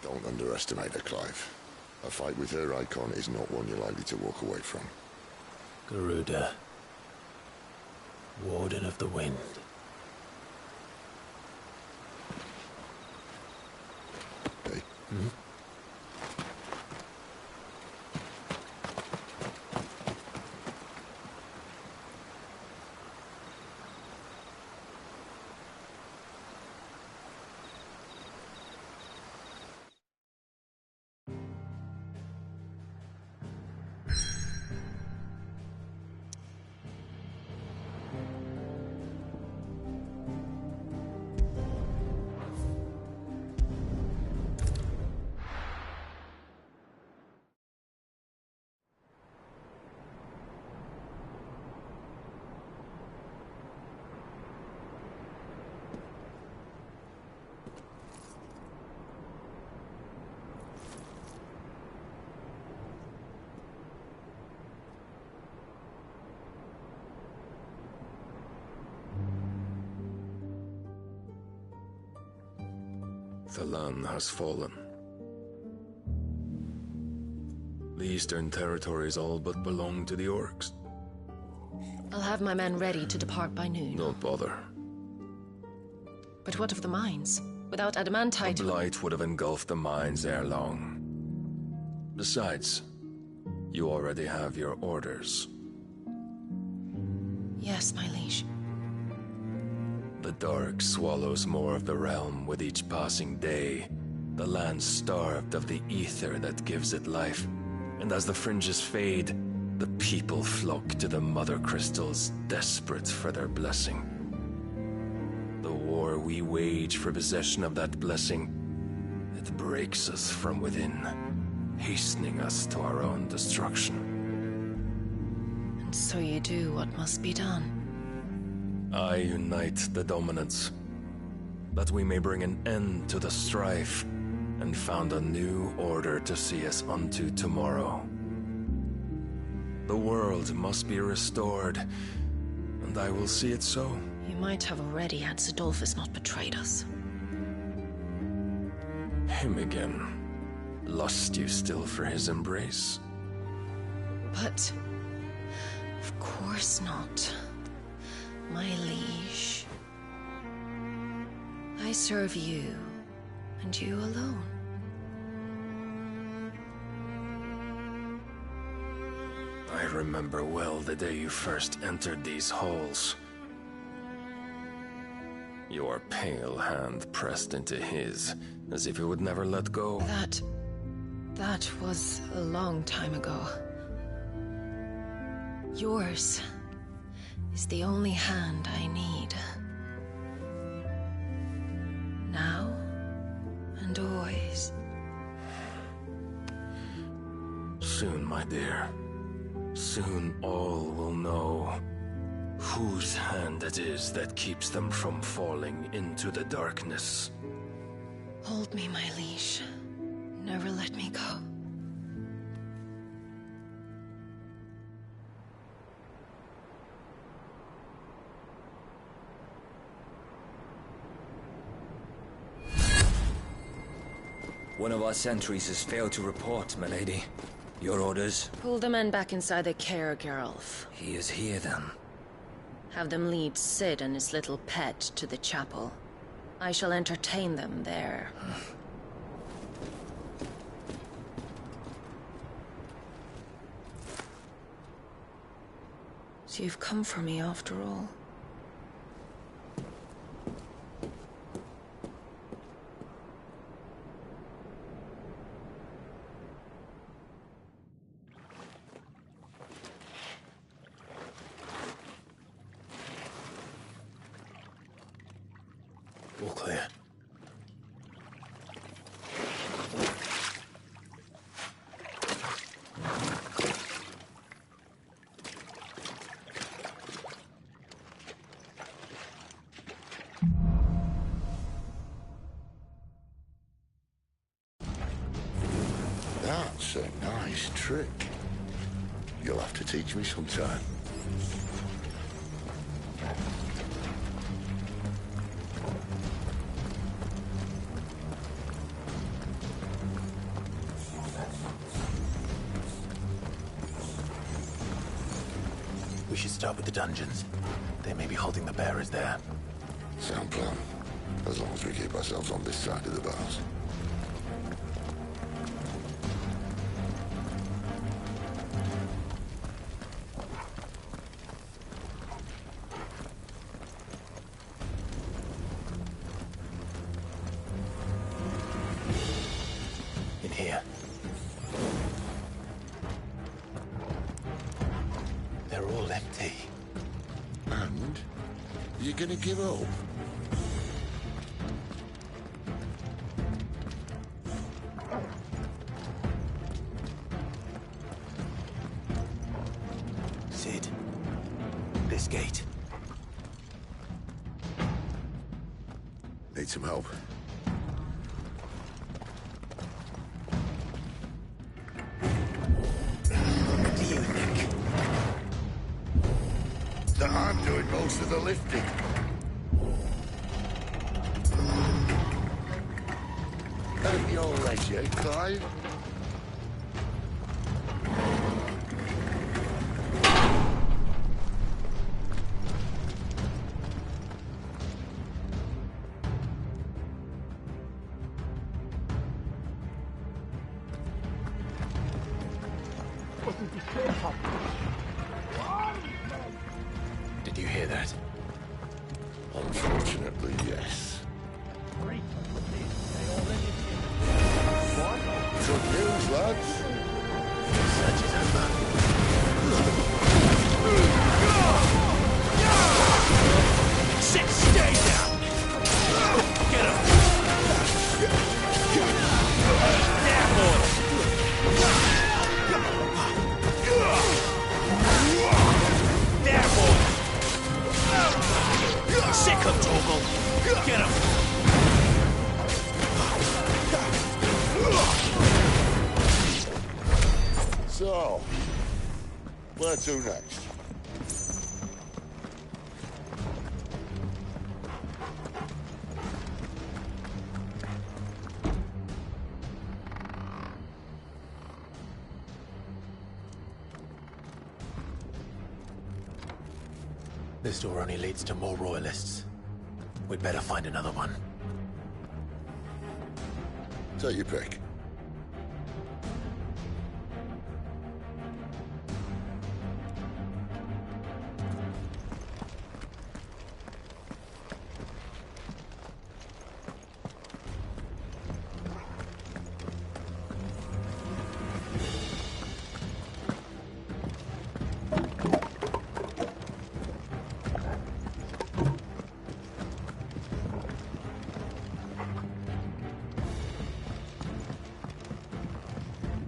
Don't underestimate her, Clive. A fight with her icon is not one you're likely to walk away from. Garuda. Warden of the Wind. Hey. Hmm? The land has fallen. The eastern territories all but belong to the orcs. I'll have my men ready to depart by noon. Don't bother. But what of the mines? Without adamantite... The blight would have engulfed the mines ere long. Besides, you already have your orders. Yes, my liege. The dark swallows more of the realm with each passing day. The land starved of the ether that gives it life. And as the fringes fade, the people flock to the mother crystals, desperate for their blessing. The war we wage for possession of that blessing, it breaks us from within, hastening us to our own destruction. And so you do what must be done. I unite the dominants, that we may bring an end to the strife, and found a new order to see us unto tomorrow. The world must be restored, and I will see it so. You might have already had Zidolphus not betrayed us. Him again. Lust you still for his embrace? But... of course not. My liege. I serve you, and you alone. I remember well the day you first entered these halls. Your pale hand pressed into his, as if it would never let go. That was a long time ago. Yours is the only hand I need. Now and always. Soon, my dear. Soon all will know whose hand it is that keeps them from falling into the darkness. Hold me, my liege. Never let me go. One of our sentries has failed to report, my lady. Your orders? Pull the men back inside the care, Geralf. He is here, then. Have them lead Sid and his little pet to the chapel. I shall entertain them there. So you've come for me after all. All clear. That's a nice trick. You'll have to teach me sometime. We should start with the dungeons. They may be holding the bearers there. Sound plan. As long as we keep ourselves on this side of the bars. In here. They're all empty. And? You're gonna give up? Sid. This gate. Need some help? What do you think? That I'm doing most of the lifting. At your leisure, Clive. Did you hear that? Unfortunately, yes. Good news, lads. So, where to next? This door only leads to more royalists. We'd better find another one. Take your pick.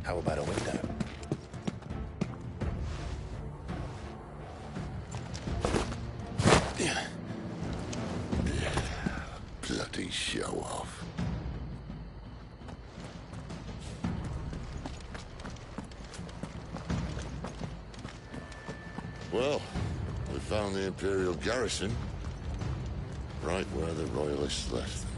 How about a window? Bloody show off. Well, we found the Imperial garrison, right where the Royalists left them.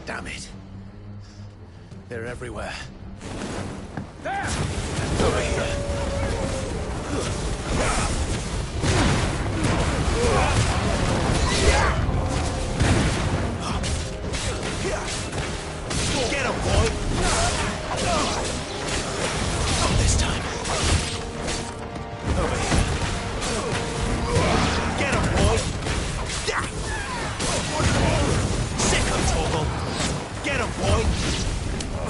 Damn it. They're everywhere. There! Over here. Get him, boy! Not this time. Over here. Get him, boy! Sick of Torgal! Get him, boy!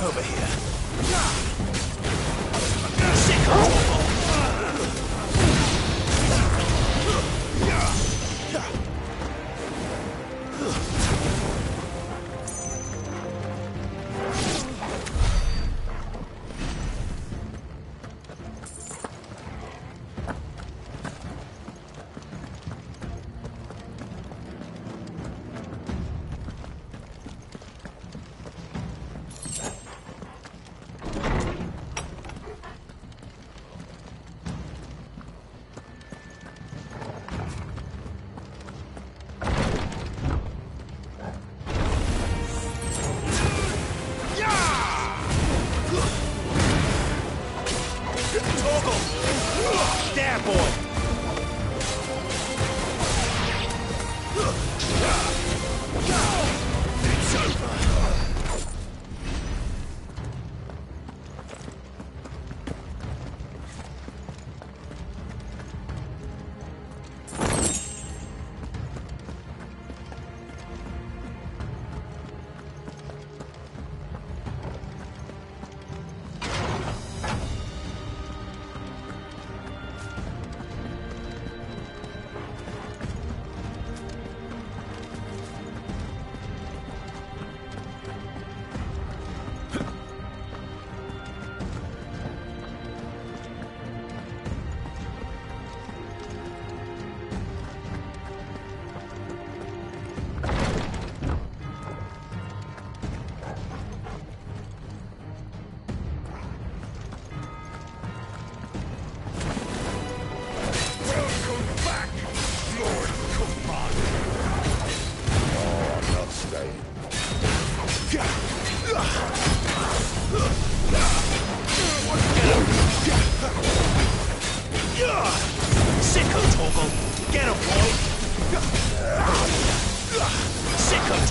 Over here. Sick of Torgal!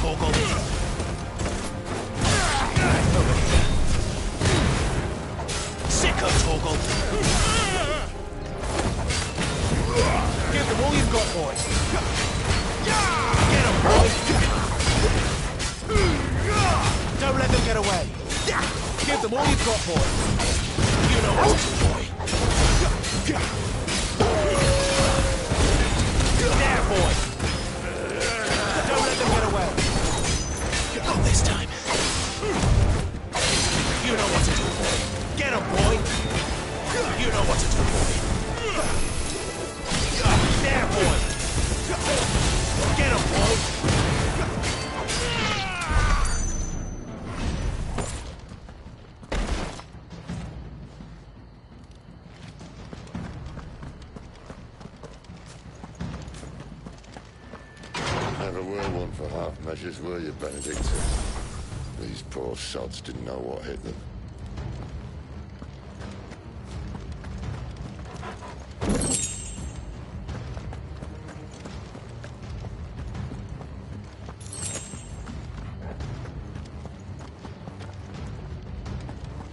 Torgal. Sicko, Torgal. Give them all you've got, boys. Get them, boys. Don't let them get away. Give them all you've got, boys. You know what to do, boy. There, boy. Don't let them get away. Not this time. You know what to do, boy. Get him, boy. You know what to do, boy. There, boy. Get him, boy. Never were one for half measures, were you, Benedict? These poor sods didn't know what hit them.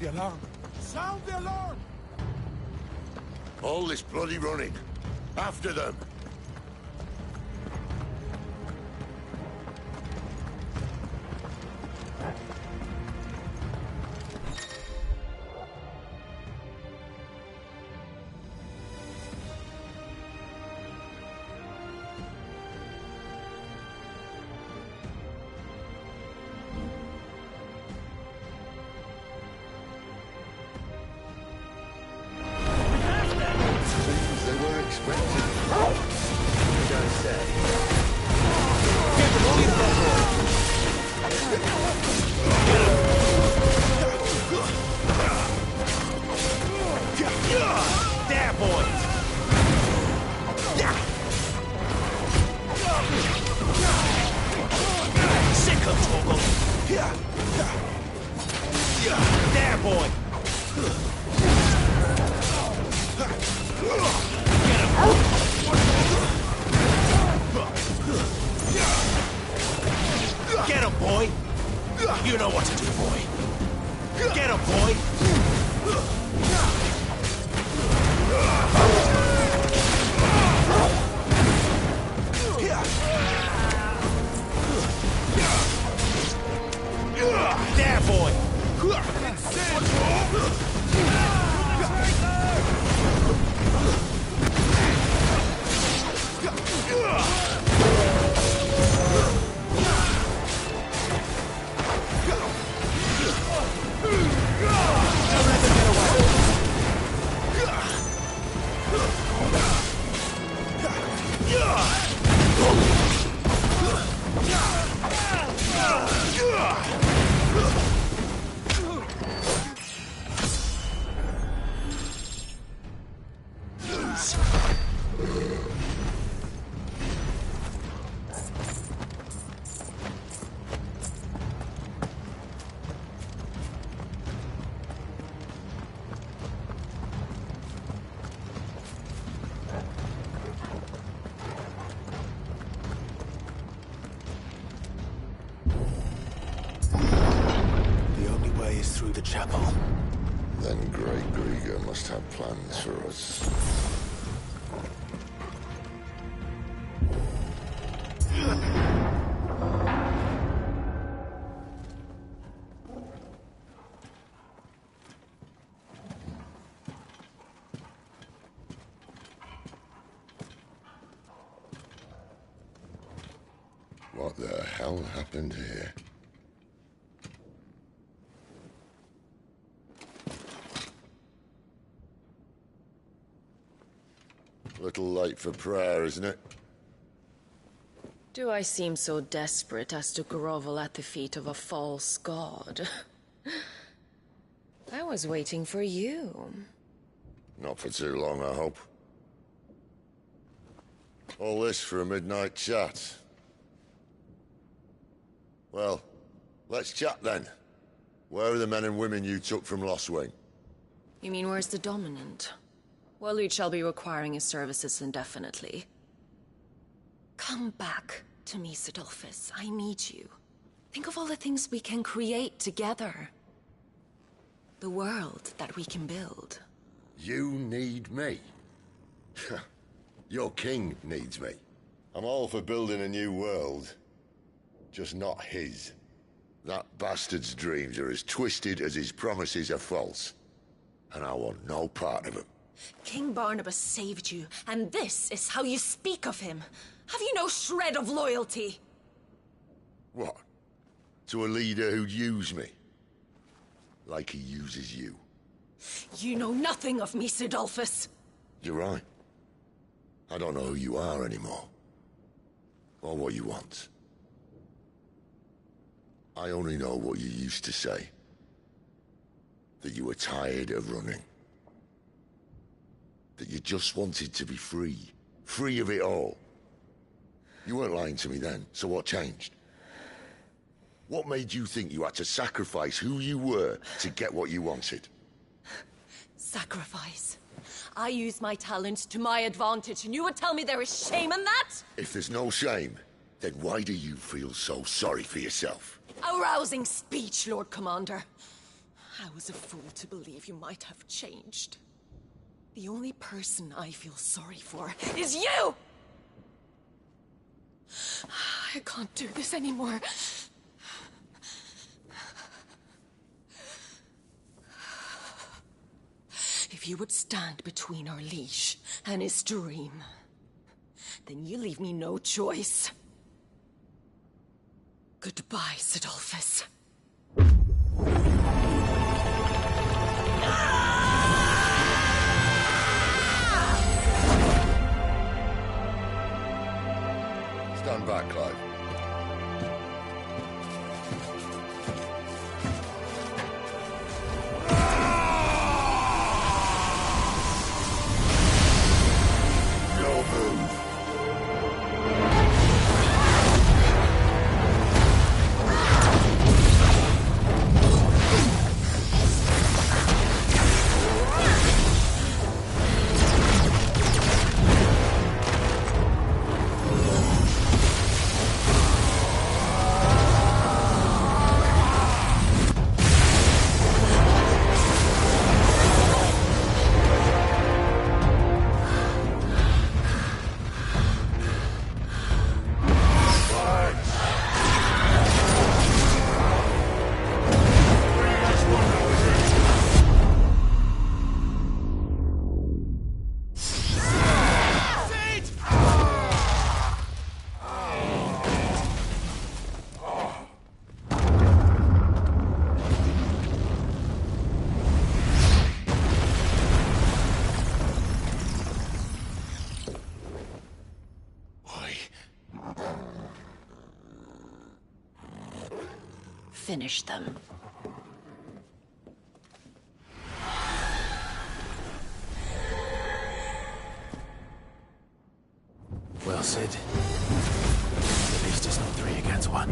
The alarm! Sound the alarm! All this bloody running. After them! Through the chapel. Then Great Grieger must have plans for us. What the hell happened here? Little late for prayer, isn't it? Do I seem so desperate as to grovel at the feet of a false god? I was waiting for you. Not for too long, I hope. All this for a midnight chat. Well, let's chat then. Where are the men and women you took from Lostwing? You mean where's the dominant? Waleed shall be requiring his services indefinitely. Come back to me, Sidolphus. I need you. Think of all the things we can create together. The world that we can build. You need me. Your king needs me. I'm all for building a new world. Just not his. That bastard's dreams are as twisted as his promises are false. And I want no part of them. King Barnabas saved you, and this is how you speak of him. Have you no shred of loyalty? What? To a leader who'd use me? Like he uses you. You know nothing of me, Sidolphus. You're right. I don't know who you are anymore. Or what you want. I only know what you used to say. That you were tired of running. That you just wanted to be free. Free of it all. You weren't lying to me then, so what changed? What made you think you had to sacrifice who you were to get what you wanted? Sacrifice. I use my talents to my advantage, and you would tell me there is shame in that? If there's no shame, then why do you feel so sorry for yourself? A rousing speech, Lord Commander. I was a fool to believe you might have changed. The only person I feel sorry for is you! I can't do this anymore. If you would stand between our liege and his dream, then you leave me no choice. Goodbye, Sidolphus. Stand back, Clive. No move. Finish them. Well, Sid. At least it's not 3 against 1.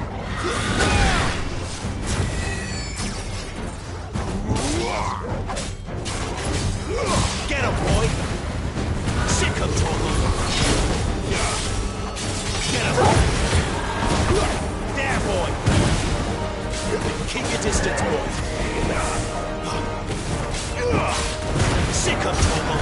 Get him, boy! Sick of trouble! Get him! There, boy! Keep your distance, boy! Sick of trouble!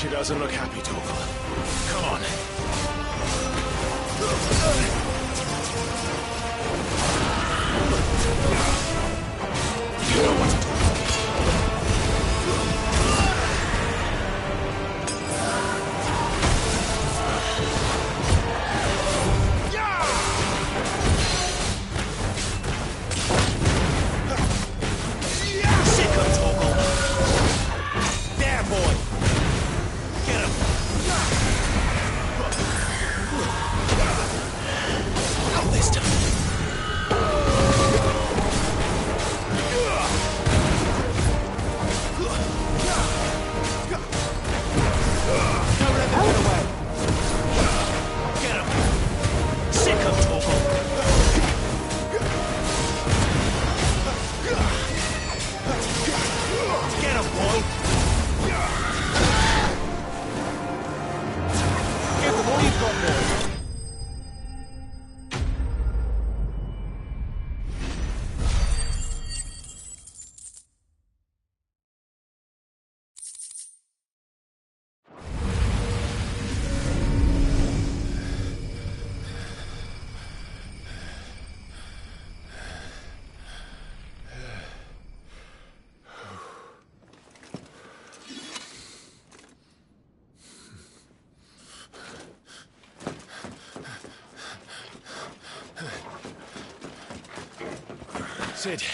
She doesn't look happy, Torgal. Come on. You know what to do. Sid,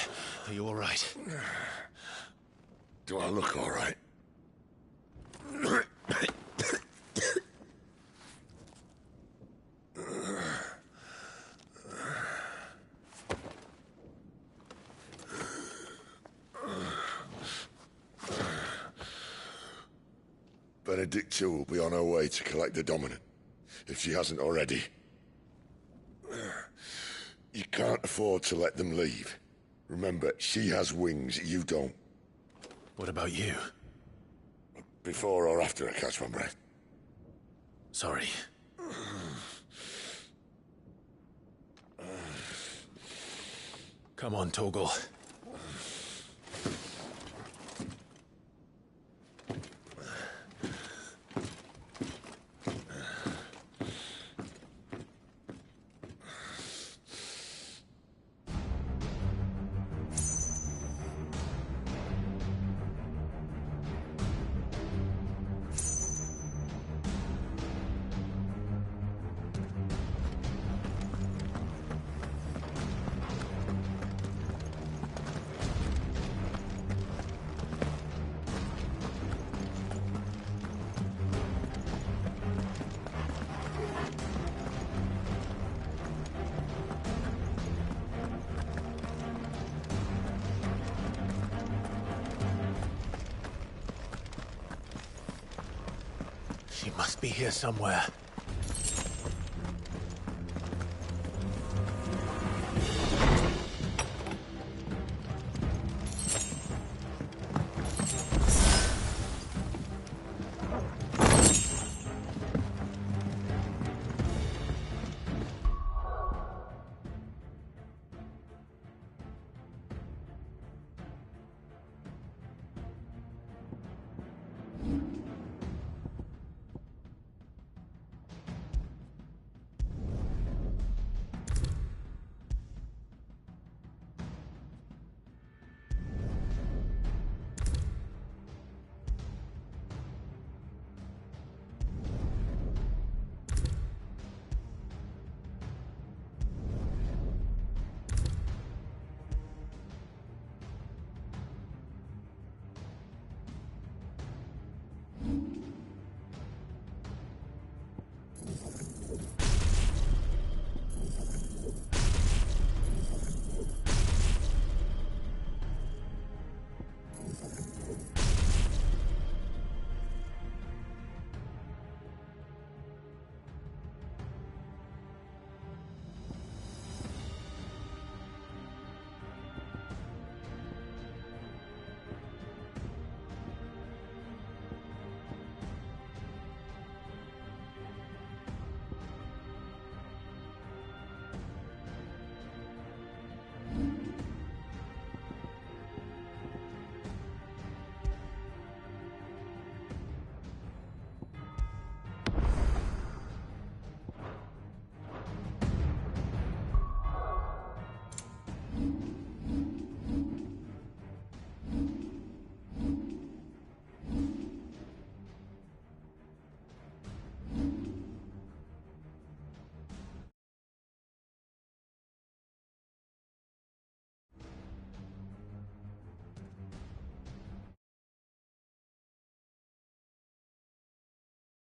are you all right? Do I look all right? Benedicta will be on her way to collect the Dominant, if she hasn't already. You can't afford to let them leave. Remember, she has wings, you don't. What about you? Before or after I catch my breath? Sorry. Come on, Torgal. She must be here somewhere.